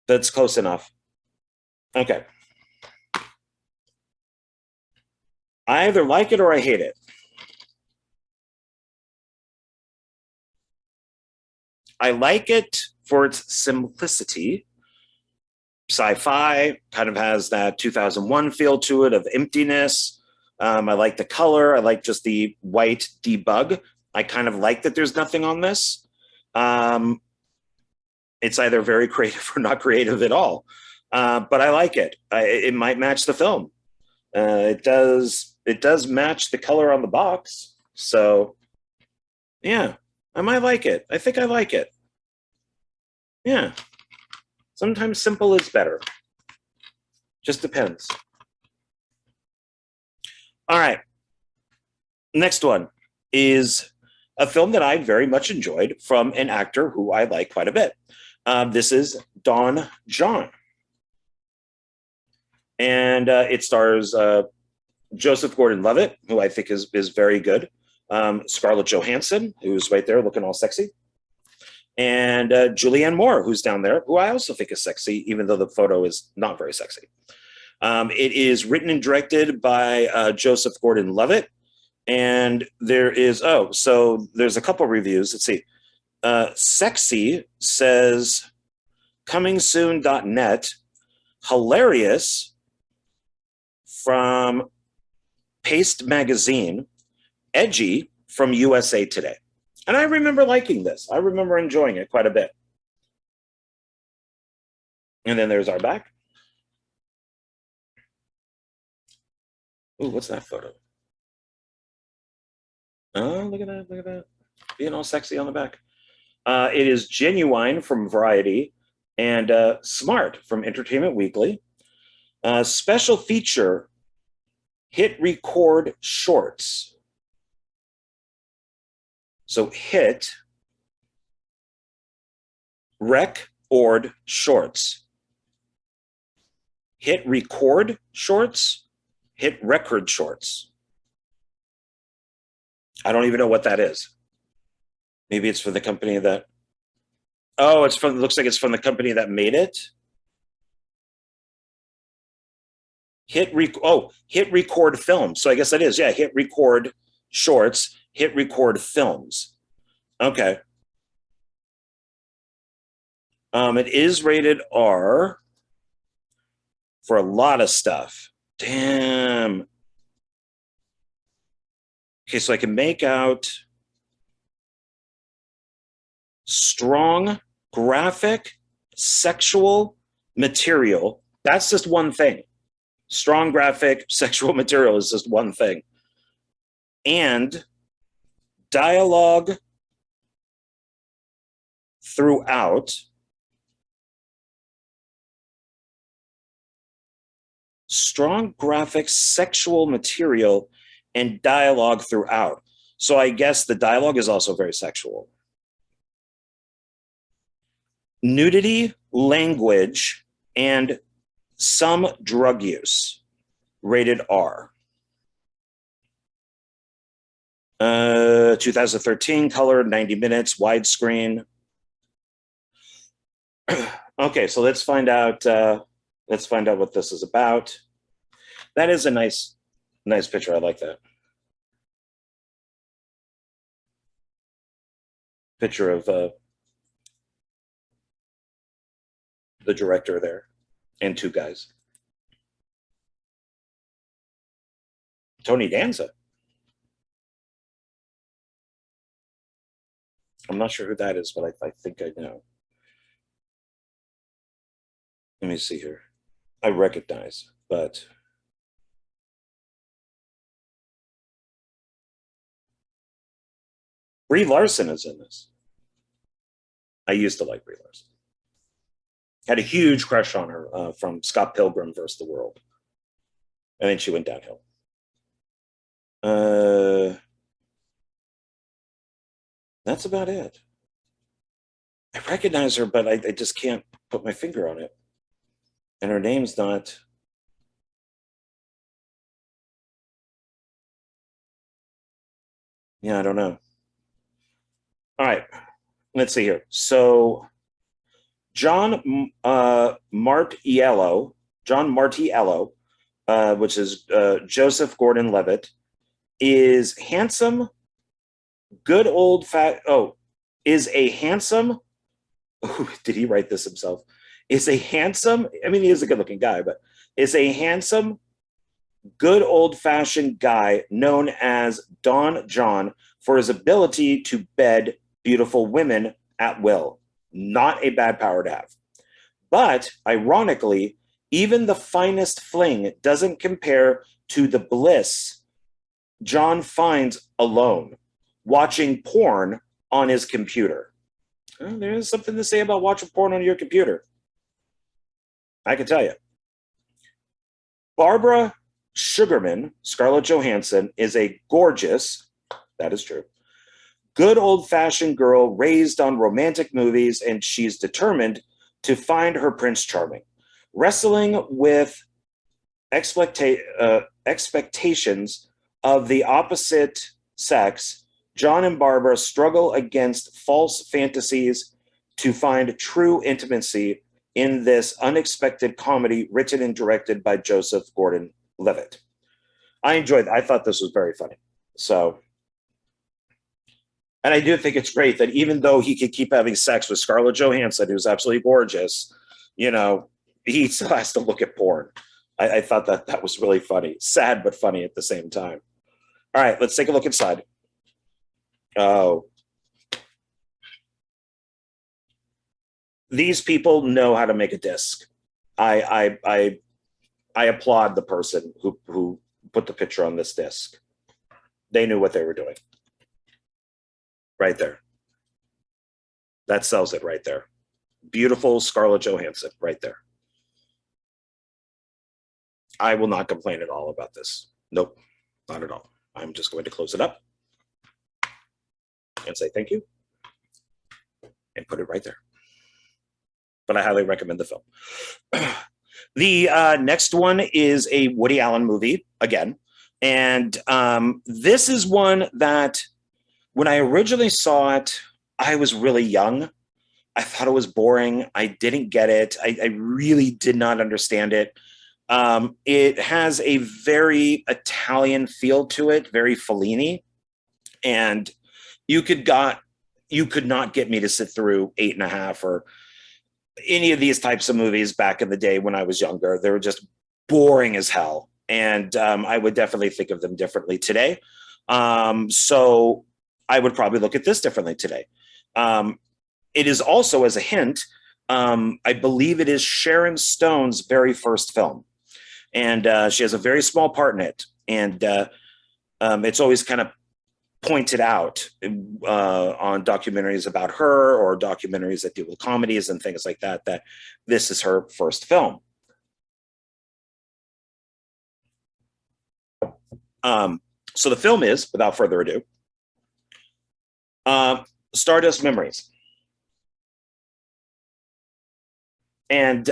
That's close enough. Okay. I either like it or I hate it. I like it for its simplicity. Sci-fi kind of has that 2001 feel to it of emptiness. I like the color. I like just the white debug. I kind of like that there's nothing on this. It's either very creative or not creative at all. But I like it. It might match the film. It does match the color on the box. So, yeah, I might like it. I think I like it. Yeah. Sometimes simple is better. Just depends. All right. Next one is a film that I very much enjoyed from an actor who I like quite a bit. This is Don John. And it stars Joseph Gordon-Levitt, who I think is very good. Scarlett Johansson, who's right there looking all sexy. And Julianne Moore, who's down there, who I also think is sexy, even though the photo is not very sexy. It is written and directed by Joseph Gordon-Levitt. And there's a couple reviews. Let's see. Sexy says, comingsoon.net, hilarious from Paste Magazine, edgy from USA Today. And I remember liking this. I remember enjoying it quite a bit. And then there's our back. Ooh, what's that photo? Oh, look at that. Look at that. Being all sexy on the back. It is Genuine from Variety and Smart from Entertainment Weekly. Special feature, Hit Record Shorts. So Hit Rec Ord Shorts. Hit Record Shorts. Hit Record Shorts. I don't even know what that is. Maybe it's for the company that. Oh, looks like it's from the company that made it. Hit Record Films. So I guess that is, yeah, Hit Record Shorts, Hit Record Films. Okay. It is rated R for a lot of stuff. Damn. Okay, so I can make out strong, graphic, sexual material. That's just one thing. Strong, graphic, sexual material is just one thing. And dialogue throughout. Strong graphic, sexual material, and dialogue throughout. So I guess the dialogue is also very sexual. Nudity, language, and some drug use. Rated R. 2013, color, 90 minutes, widescreen. Okay, so let's find out. Let's find out what this is about. That is a nice picture. I like that. Picture of the director there and two guys. Tony Danza. I'm not sure who that is, but I think I know. Let me see here. I recognize, but Brie Larson is in this. I used to like Brie Larson. Had a huge crush on her from Scott Pilgrim versus the World. And then she went downhill. That's about it. I recognize her, but I just can't put my finger on it. And her name's not. Yeah, I don't know. All right, let's see here. So John Martiello, which is Joseph Gordon-Levitt, is handsome, good old fat. Oh, is a handsome. Oh, did he write this himself? Is a handsome. I mean, he is a good-looking guy, but is a handsome, good old-fashioned guy known as Don John for his ability to bed beautiful women at will. Not a bad power to have. But ironically, even the finest fling doesn't compare to the bliss John finds alone, watching porn on his computer. Well, there's something to say about watching porn on your computer. I can tell you. Barbara Sugarman, Scarlett Johansson, is a gorgeous, that is true, good old-fashioned girl raised on romantic movies, and she's determined to find her Prince Charming. Wrestling with expectations of the opposite sex, John and Barbara struggle against false fantasies to find true intimacy in this unexpected comedy written and directed by Joseph Gordon-Levitt. I thought this was very funny. So, and I do think it's great that even though he could keep having sex with Scarlett Johansson, who's absolutely gorgeous, you know, he still has to look at porn. I thought that was really funny. Sad, but funny at the same time. All right, let's take a look inside. Oh. These people know how to make a disc. I applaud the person who put the picture on this disc. They knew what they were doing. Right there. That sells it right there. Beautiful Scarlett Johansson right there. I will not complain at all about this. Nope, not at all. I'm just going to close it up and say thank you and put it right there. But I highly recommend the film. The next one is a Woody Allen movie again. And this is one that when I originally saw it, I was really young. I thought it was boring. I didn't get it. I really did not understand it. It has a very Italian feel to it, very Fellini. And you could not get me to sit through 8.5 or any of these types of movies back in the day when I was younger. They were just boring as hell. And I would definitely think of them differently today. So I would probably look at this differently today. it is also, as a hint, I believe it is Sharon Stone's very first film. And she has a very small part in it. And it's always kind of pointed out on documentaries about her or documentaries that deal with comedies and things like that, that this is her first film. So the film is, without further ado, Stardust Memories. And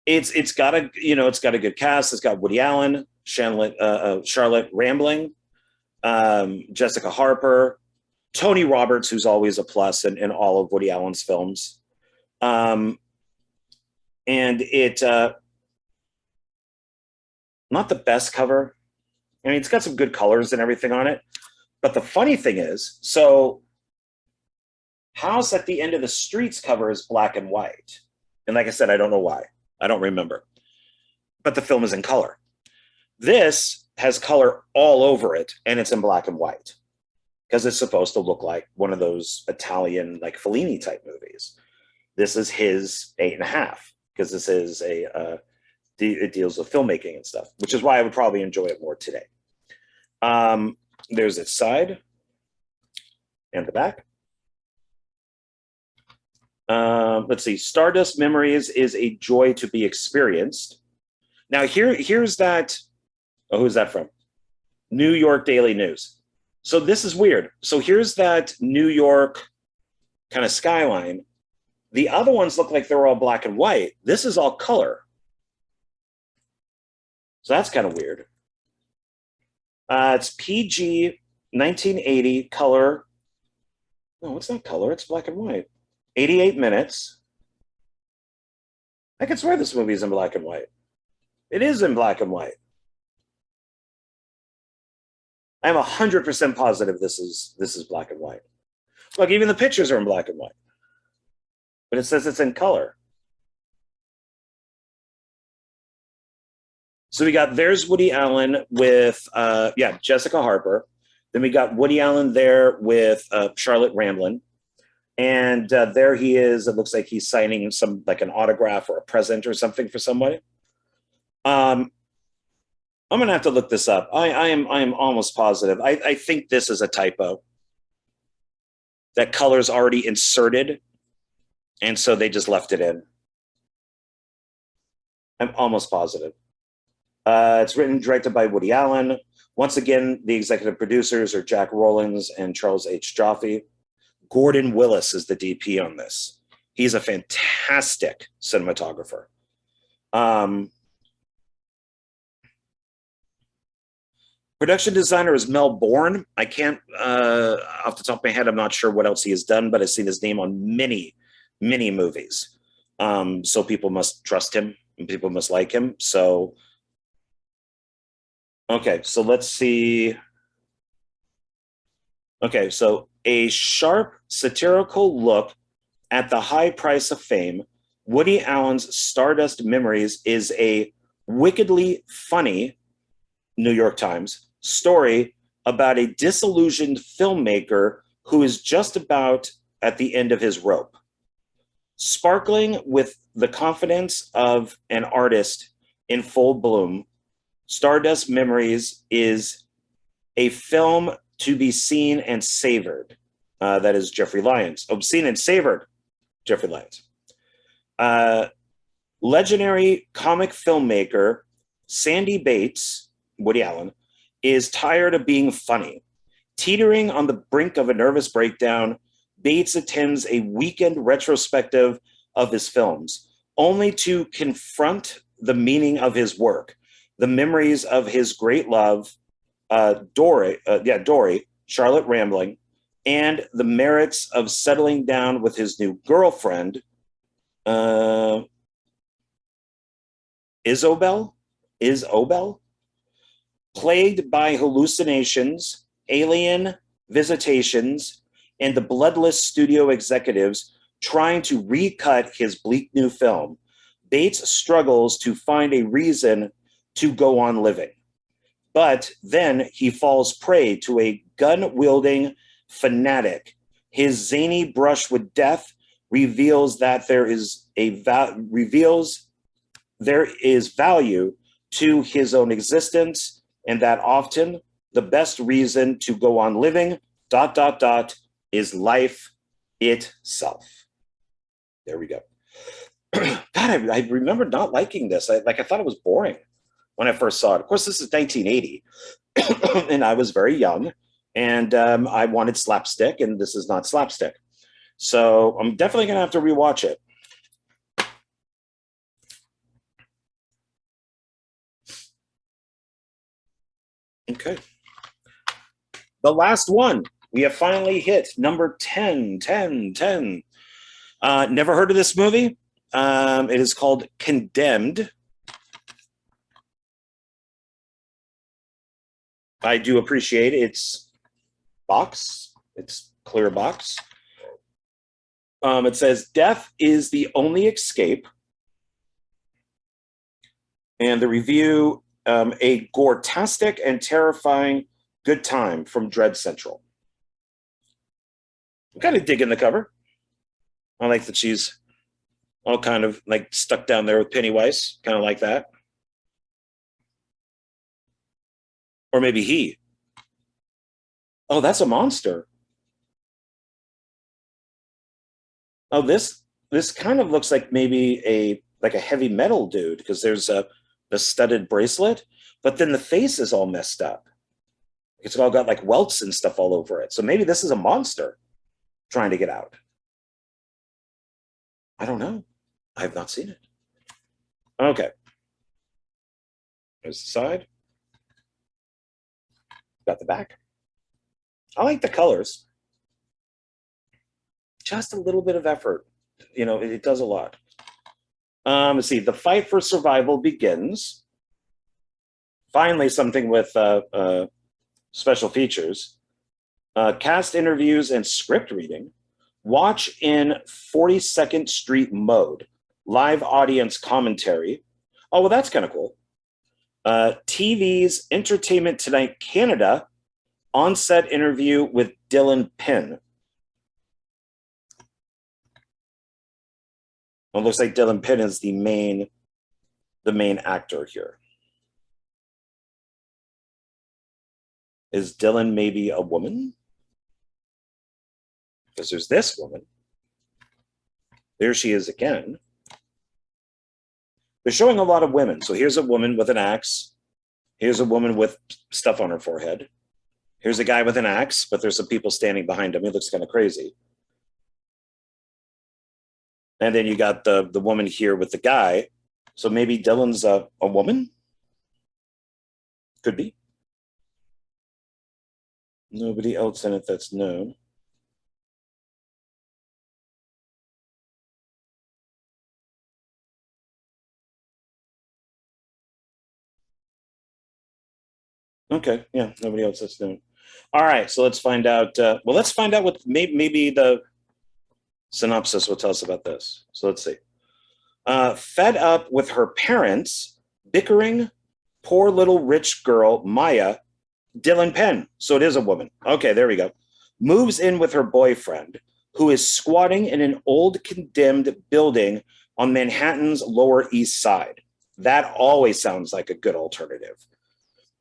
it's got a good cast. It's got Woody Allen, Charlotte Rampling, Jessica Harper, Tony Roberts, who's always a plus in all of Woody Allen's films. And it not the best cover. I mean, it's got some good colors and everything on it. But the funny thing is, so House at the End of the Streets cover is black and white. And like I said, I don't know why. I don't remember. But the film is in color. This has color all over it, and it's in black and white because it's supposed to look like one of those Italian, like Fellini type movies. This is his 8.5 because this is it deals with filmmaking and stuff, which is why I would probably enjoy it more today. There's its side and the back. Let's see. Stardust Memories is a joy to be experienced. Now here's that. Oh, who's that from? New York Daily News. So this is weird. So here's that New York kind of skyline. The other ones look like they're all black and white. This is all color. So that's kind of weird. It's PG 1980 color. No, it's not color. It's black and white. 88 minutes. I can swear this movie is in black and white. It is in black and white. I'm 100% positive this is black and white. Look, even the pictures are in black and white. But it says it's in color. So we got, there's Woody Allen with, Jessica Harper. Then we got Woody Allen there with Charlotte Rampling. And there he is. It looks like he's signing some, like an autograph or a present or something for somebody. I'm going to have to look this up. I am almost positive. I think this is a typo. That color's already inserted. And so they just left it in. I'm almost positive. It's written and directed by Woody Allen. Once again, the executive producers are Jack Rollins and Charles H. Jaffe. Gordon Willis is the DP on this. He's a fantastic cinematographer. Production designer is Mel Bourne. I can't, off the top of my head, I'm not sure what else he has done, but I've seen his name on many, many movies. So people must trust him and people must like him. So, okay, so let's see. Okay, so a sharp, satirical look at the high price of fame, Woody Allen's Stardust Memories is a wickedly funny, New York Times, story about a disillusioned filmmaker who is just about at the end of his rope. Sparkling with the confidence of an artist in full bloom, Stardust Memories is a film to be seen and savored. That is Jeffrey Lyons. Oh, seen and savored, Jeffrey Lyons. Legendary comic filmmaker Sandy Bates, Woody Allen, is tired of being funny. Teetering on the brink of a nervous breakdown, Bates attends a weekend retrospective of his films, only to confront the meaning of his work, the memories of his great love, Dory, Charlotte Rampling, and the merits of settling down with his new girlfriend, Isobel, plagued by hallucinations, alien visitations, and the bloodless studio executives trying to recut his bleak new film. Bates struggles to find a reason to go on living. But then he falls prey to a gun-wielding fanatic His zany brush with death reveals that there is value to his own existence, and that often the best reason to go on living is life itself. There we go. God, I remember not liking this. I thought it was boring when I first saw it. Of course, this is 1980, and I was very young, and I wanted slapstick, and this is not slapstick. So I'm definitely going to have to rewatch it. Okay. The last one. We have finally hit number 10, 10, 10. Never heard of this movie. It is called Condemned. I do appreciate its box. It's clear box. It says, death is the only escape. And the review, a gore-tastic and terrifying good time from Dread Central. I'm kind of digging the cover. I like that she's all kind of like stuck down there with Pennywise, kind of like that. Or maybe he. Oh, that's a monster. Oh, this kind of looks like maybe a heavy metal dude, because there's the studded bracelet, but then the face is all messed up. It's all got like welts and stuff all over it. So maybe this is a monster trying to get out. I don't know. I have not seen it. Okay. There's the side. Got the back. I like the colors. Just a little bit of effort. You know, it does a lot. Let's see. The fight for survival begins. Finally, something with special features. Cast interviews and script reading. Watch in 42nd Street mode. Live audience commentary. Oh, well, that's kind of cool. TV's Entertainment Tonight Canada on-set interview with Dylan Penn. It looks like Dylan Penn is the main actor here. Is Dylan maybe a woman? Because there's this woman. There she is again. They're showing a lot of women. So here's a woman with an axe. Here's a woman with stuff on her forehead. Here's a guy with an axe, but there's some people standing behind him. He looks kind of crazy. And then you got the woman here with the guy. So maybe Dylan's a woman? Could be. Nobody else in it that's known. Okay, yeah, nobody else that's known. All right, so let's find out. Let's find out what maybe the synopsis will tell us about this. So let's see. Fed up with her parents bickering, poor little rich girl, Maya, Dylan Penn, so it is a woman. Okay, there we go. Moves in with her boyfriend, who is squatting in an old condemned building on Manhattan's Lower East Side. That always sounds like a good alternative.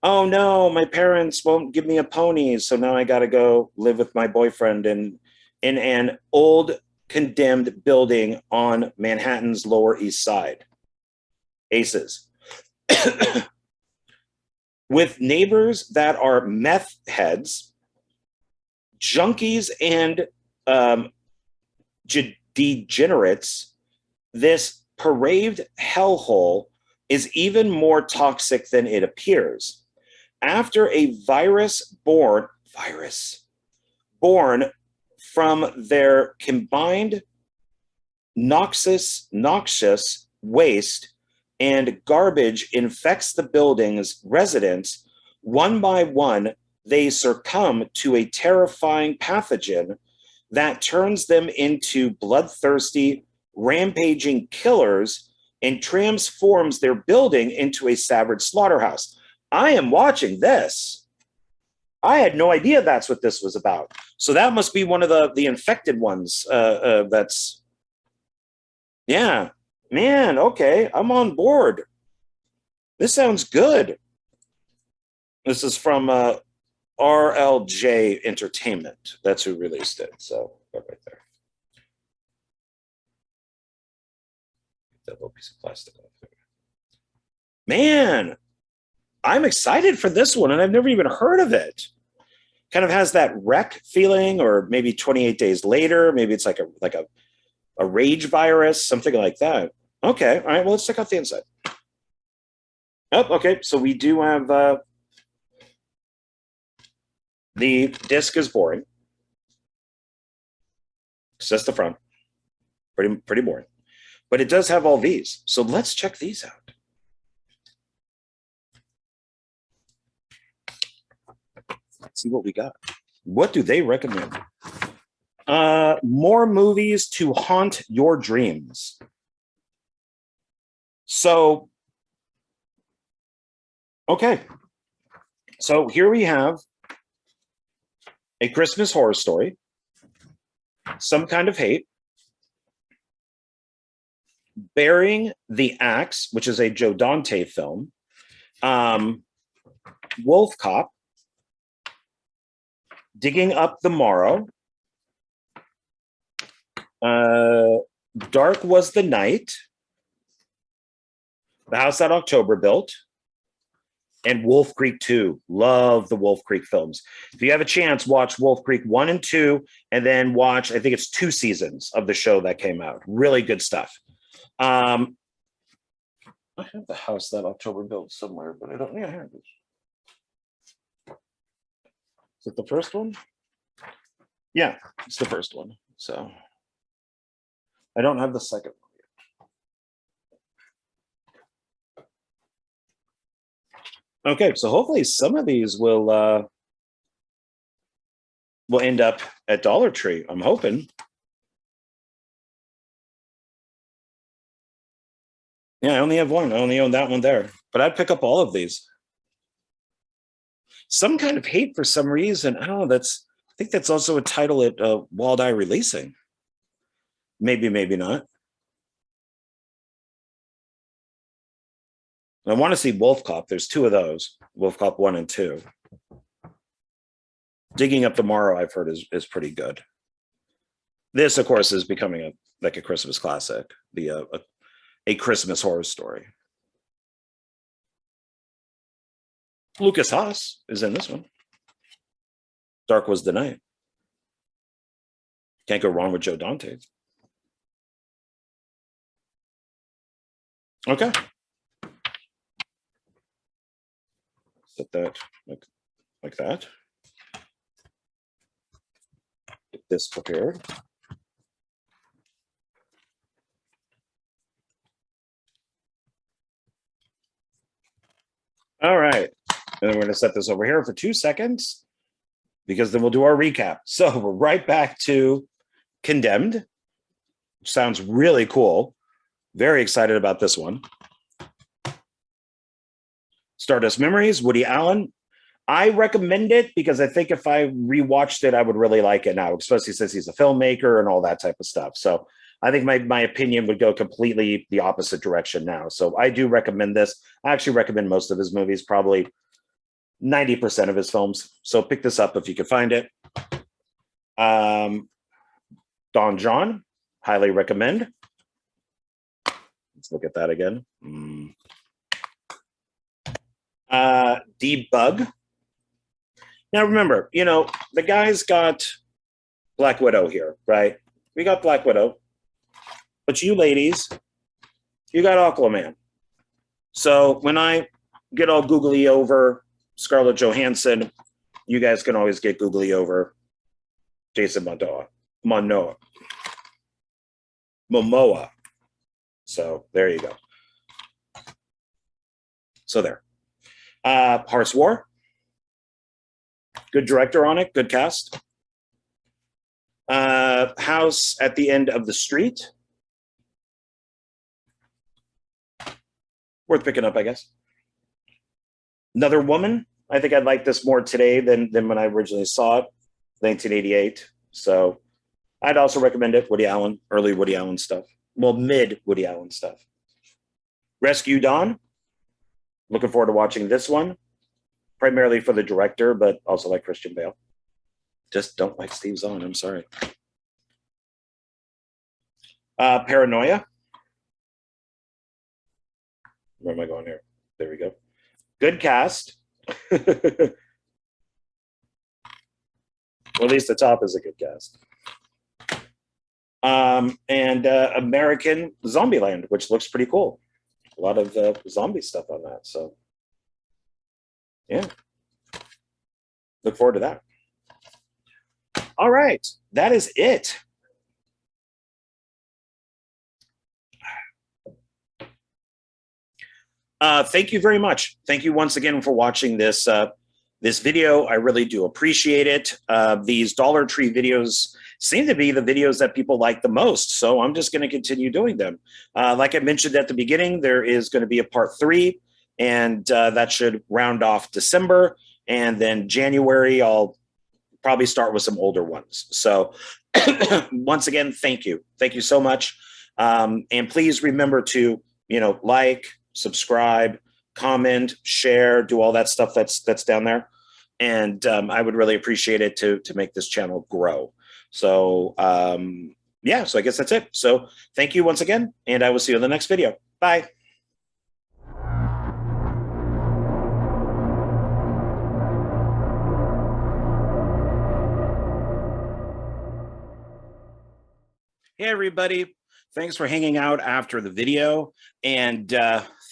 Oh no, my parents won't give me a pony, so now I got to go live with my boyfriend in an old condemned building on Manhattan's Lower East Side. Aces. With neighbors that are meth heads, junkies, and degenerates, this parade hellhole is even more toxic than it appears. After a virus born from their combined noxious waste and garbage infects the building's residents, one by one, they succumb to a terrifying pathogen that turns them into bloodthirsty, rampaging killers and transforms their building into a savage slaughterhouse. I am watching this. I had no idea that's what this was about. So that must be one of the infected ones. That's yeah, man. Okay, I'm on board. This sounds good. This is from RLJ Entertainment. That's who released it. So right there. That little piece of plastic. Man, I'm excited for this one, and I've never even heard of it. Kind of has that wreck feeling, or maybe 28 days later. Maybe it's like a rage virus, something like that. Okay, all right. Well, let's check out the inside. Oh, okay. So we do have the disc is boring. It's just the front, pretty boring. But it does have all these. So let's check these out. Let's see what we got. What do they recommend? More movies to haunt your dreams. So, okay. So here we have A Christmas Horror Story, Some Kind of Hate, Bearing the Axe, which is a Joe Dante film, Wolf Cop, Digging Up the Morrow, Dark Was the Night, The House That October Built, and Wolf Creek 2. Love the Wolf Creek films. If you have a chance, watch Wolf Creek 1 and 2, and then watch, I think it's 2 seasons of the show that came out. Really good stuff. I have The House That October Built somewhere, but I don't think I have it. Is it the first one? Yeah, it's the first one. So I don't have the second one. Okay, so hopefully some of these will end up at Dollar Tree. I'm hoping. Yeah, I only have one. I only own that one there, but I'd pick up all of these. Some Kind of Hate, for some reason. I don't know. I think that's also a title at Wild Eye Releasing. Maybe, maybe not. I want to see Wolf Cop. There's 2 of those. Wolf Cop 1 and 2. Digging Up the Morrow, I've heard is pretty good. This, of course, is becoming a Christmas classic. A Christmas Horror Story. Lucas Haas is in this one. Dark Was the Night. Can't go wrong with Joe Dante. Okay. Set that like that. Get this prepared. All right. And then we're going to set this over here for 2 seconds because then we'll do our recap. So we're right back to Condemned, which sounds really cool. Very excited about this one. Stardust Memories, Woody Allen. I recommend it because I think if I rewatched it, I would really like it now, especially since he's a filmmaker and all that type of stuff. So I think my opinion would go completely the opposite direction now. So I do recommend this. I actually recommend most of his movies, probably 90% of his films. So pick this up if you can find it. Don John, highly recommend. Let's look at that again. Debug. Now remember, the guy's got Black Widow here, right? We got Black Widow. But you ladies, you got Aquaman. So when I get all googly over Scarlett Johansson, you guys can always get googly over Jason Momoa. So there you go. So there. Hearts War. Good director on it. Good cast. House at the End of the Street. Worth picking up, I guess. Another Woman. I think I'd like this more today than when I originally saw it, 1988. So I'd also recommend it. Woody Allen, early Woody Allen stuff. Well, mid Woody Allen stuff. Rescue Dawn. Looking forward to watching this one, primarily for the director, but also like Christian Bale. Just don't like Steve Zahn. I'm sorry. Paranoia. Where am I going here? There we go. Good cast. Well, at least the top is a good cast. And American Zombieland, which looks pretty cool. A lot of zombie stuff on that. So, yeah. Look forward to that. All right. That is it. Thank you very much. Thank you once again for watching this this video. I really do appreciate it. These Dollar Tree videos seem to be the videos that people like the most, so I'm just going to continue doing them. Like I mentioned at the beginning, there is going to be a part 3, and that should round off December, and then January I'll probably start with some older ones. So once again, thank you so much, and please remember to like, subscribe, comment, share, do all that stuff that's down there. And I would really appreciate it to make this channel grow. So yeah, so I guess that's it. So thank you once again, and I will see you in the next video. Bye. Hey everybody, thanks for hanging out after the video, and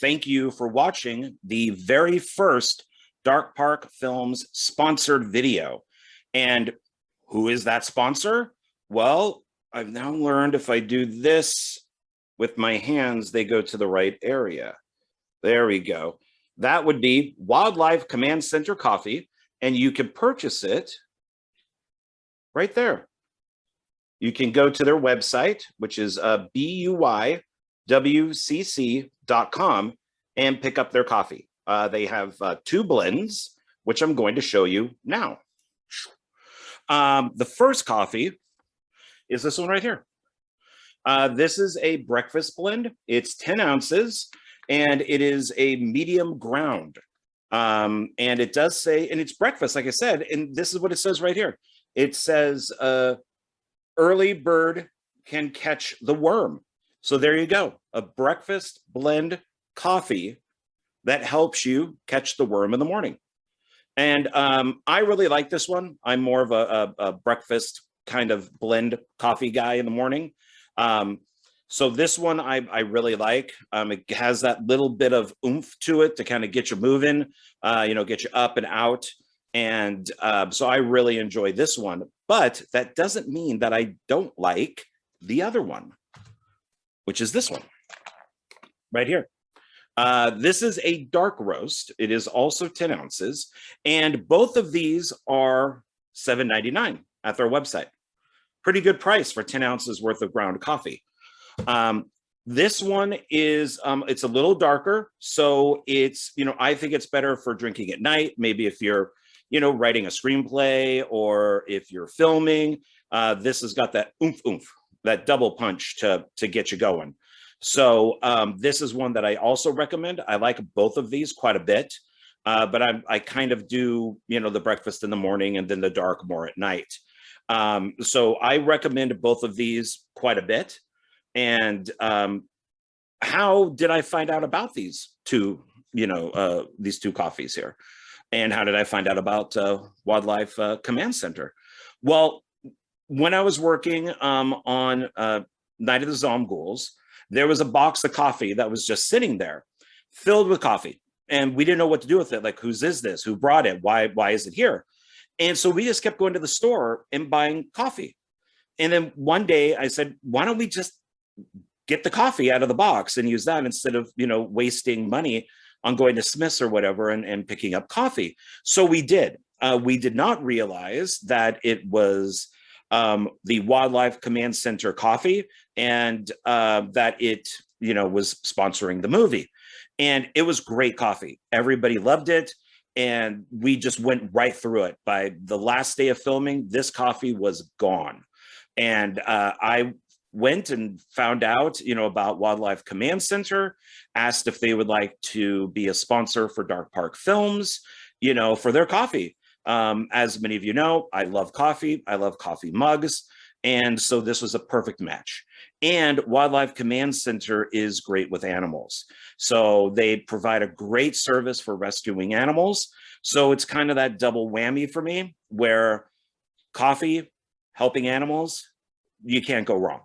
thank you for watching the very first Dark Park Films sponsored video. And who is that sponsor? Well, I've now learned if I do this with my hands, they go to the right area. There we go. That would be Wildlife Command Center Coffee, and you can purchase it right there. You can go to their website, which is buyWCC.com, and pick up their coffee. They have 2 blends, which I'm going to show you now. The first coffee is this one right here. This is a breakfast blend. It's 10 ounces, and it is a medium ground. And it does say, and it's breakfast, like I said, and this is what it says right here. It says, early bird can catch the worm. So there you go, a breakfast blend coffee that helps you catch the worm in the morning. And I really like this one. I'm more of a breakfast kind of blend coffee guy in the morning. So this one I really like. It has that little bit of oomph to it to kind of get you moving, get you up and out. And so I really enjoy this one, but that doesn't mean that I don't like the other one, which is this one right here. This is a dark roast. It is also 10 ounces, and both of these are $7.99 at their website. Pretty good price for 10 ounces worth of ground coffee. This one is, it's a little darker, so it's, I think it's better for drinking at night. Maybe if you're writing a screenplay, or if you're filming, this has got that oomph, that double punch to get you going. So this is one that I also recommend. I like both of these quite a bit, but I kind of do, the breakfast in the morning and then the dark more at night. So I recommend both of these quite a bit. And how did I find out about these two, these 2 coffees here? And how did I find out about Wildlife Command Center? Well, when I was working on Night of the Zomghouls, there was a box of coffee that was just sitting there, filled with coffee. And we didn't know what to do with it. Like, whose is this? Who brought it? Why is it here? And so we just kept going to the store and buying coffee. And then one day I said, why don't we just get the coffee out of the box and use that instead of, wasting money on going to Smith's or whatever and picking up coffee. So we did. We did not realize that it was the Wildlife Command Center coffee, and that it, was sponsoring the movie. And it was great coffee. Everybody loved it. and we just went right through it. By the last day of filming, this coffee was gone. And I went and found out, about Wildlife Command Center, asked if they would like to be a sponsor for Dark Park Films, for their coffee. As many of you know, I love coffee. I love coffee mugs. And so this was a perfect match. And Wildlife Command Center is great with animals. So they provide a great service for rescuing animals. So it's kind of that double whammy for me, where coffee, helping animals, you can't go wrong.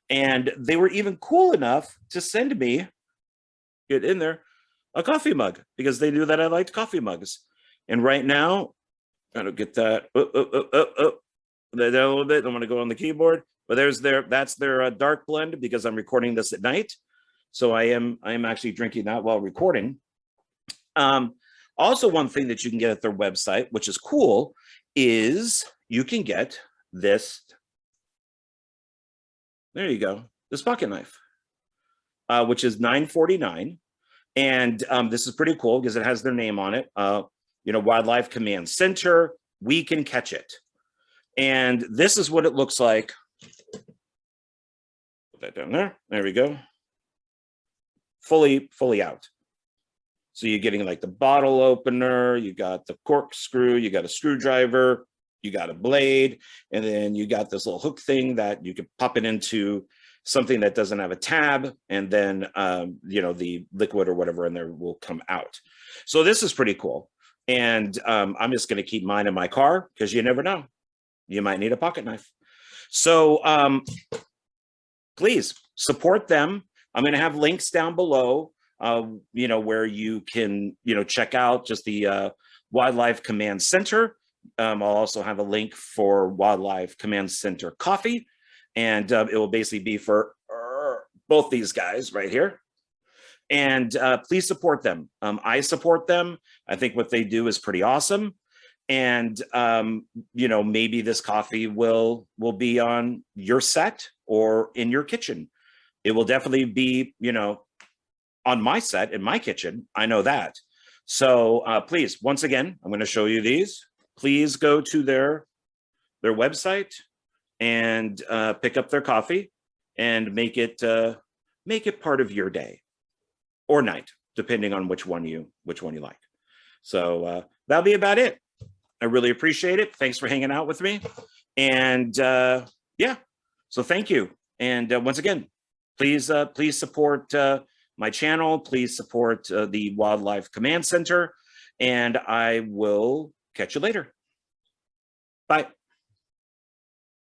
And they were even cool enough to send me, get in there, a coffee mug, because they knew that I liked coffee mugs. And right now, I don't get that. A little bit. I'm going to go on the keyboard, but that's their dark blend, because I'm recording this at night. So I am actually drinking that while recording. Also, one thing that you can get at their website, which is cool, is you can get this. There you go. This pocket knife, which is $9.49. And this is pretty cool because it has their name on it. Wildlife Command Center, we can catch it. And this is what it looks like. Put that down there. There we go. Fully out. So you're getting like the bottle opener, you got the corkscrew, you got a screwdriver, you got a blade, and then you got this little hook thing that you could pop it into something that doesn't have a tab, and then the liquid or whatever in there will come out. So this is pretty cool. And I'm just going to keep mine in my car, because you never know. You might need a pocket knife. So please support them. I'm going to have links down below, where you can, check out just the Wildlife Command Center. I'll also have a link for Wildlife Command Center coffee. And it will basically be for both these guys right here. And please support them. I support them. I think what they do is pretty awesome. And maybe this coffee will be on your set or in your kitchen. It will definitely be, on my set in my kitchen. I know that. So please, once again, I'm going to show you these. Please go to their website and pick up their coffee and make it part of your day or night, depending on which one you like. So that'll be about it. I really appreciate it. Thanks for hanging out with me. And yeah, so thank you. And once again, please support my channel. Please support the Wildlife Command Center. And I will catch you later. Bye.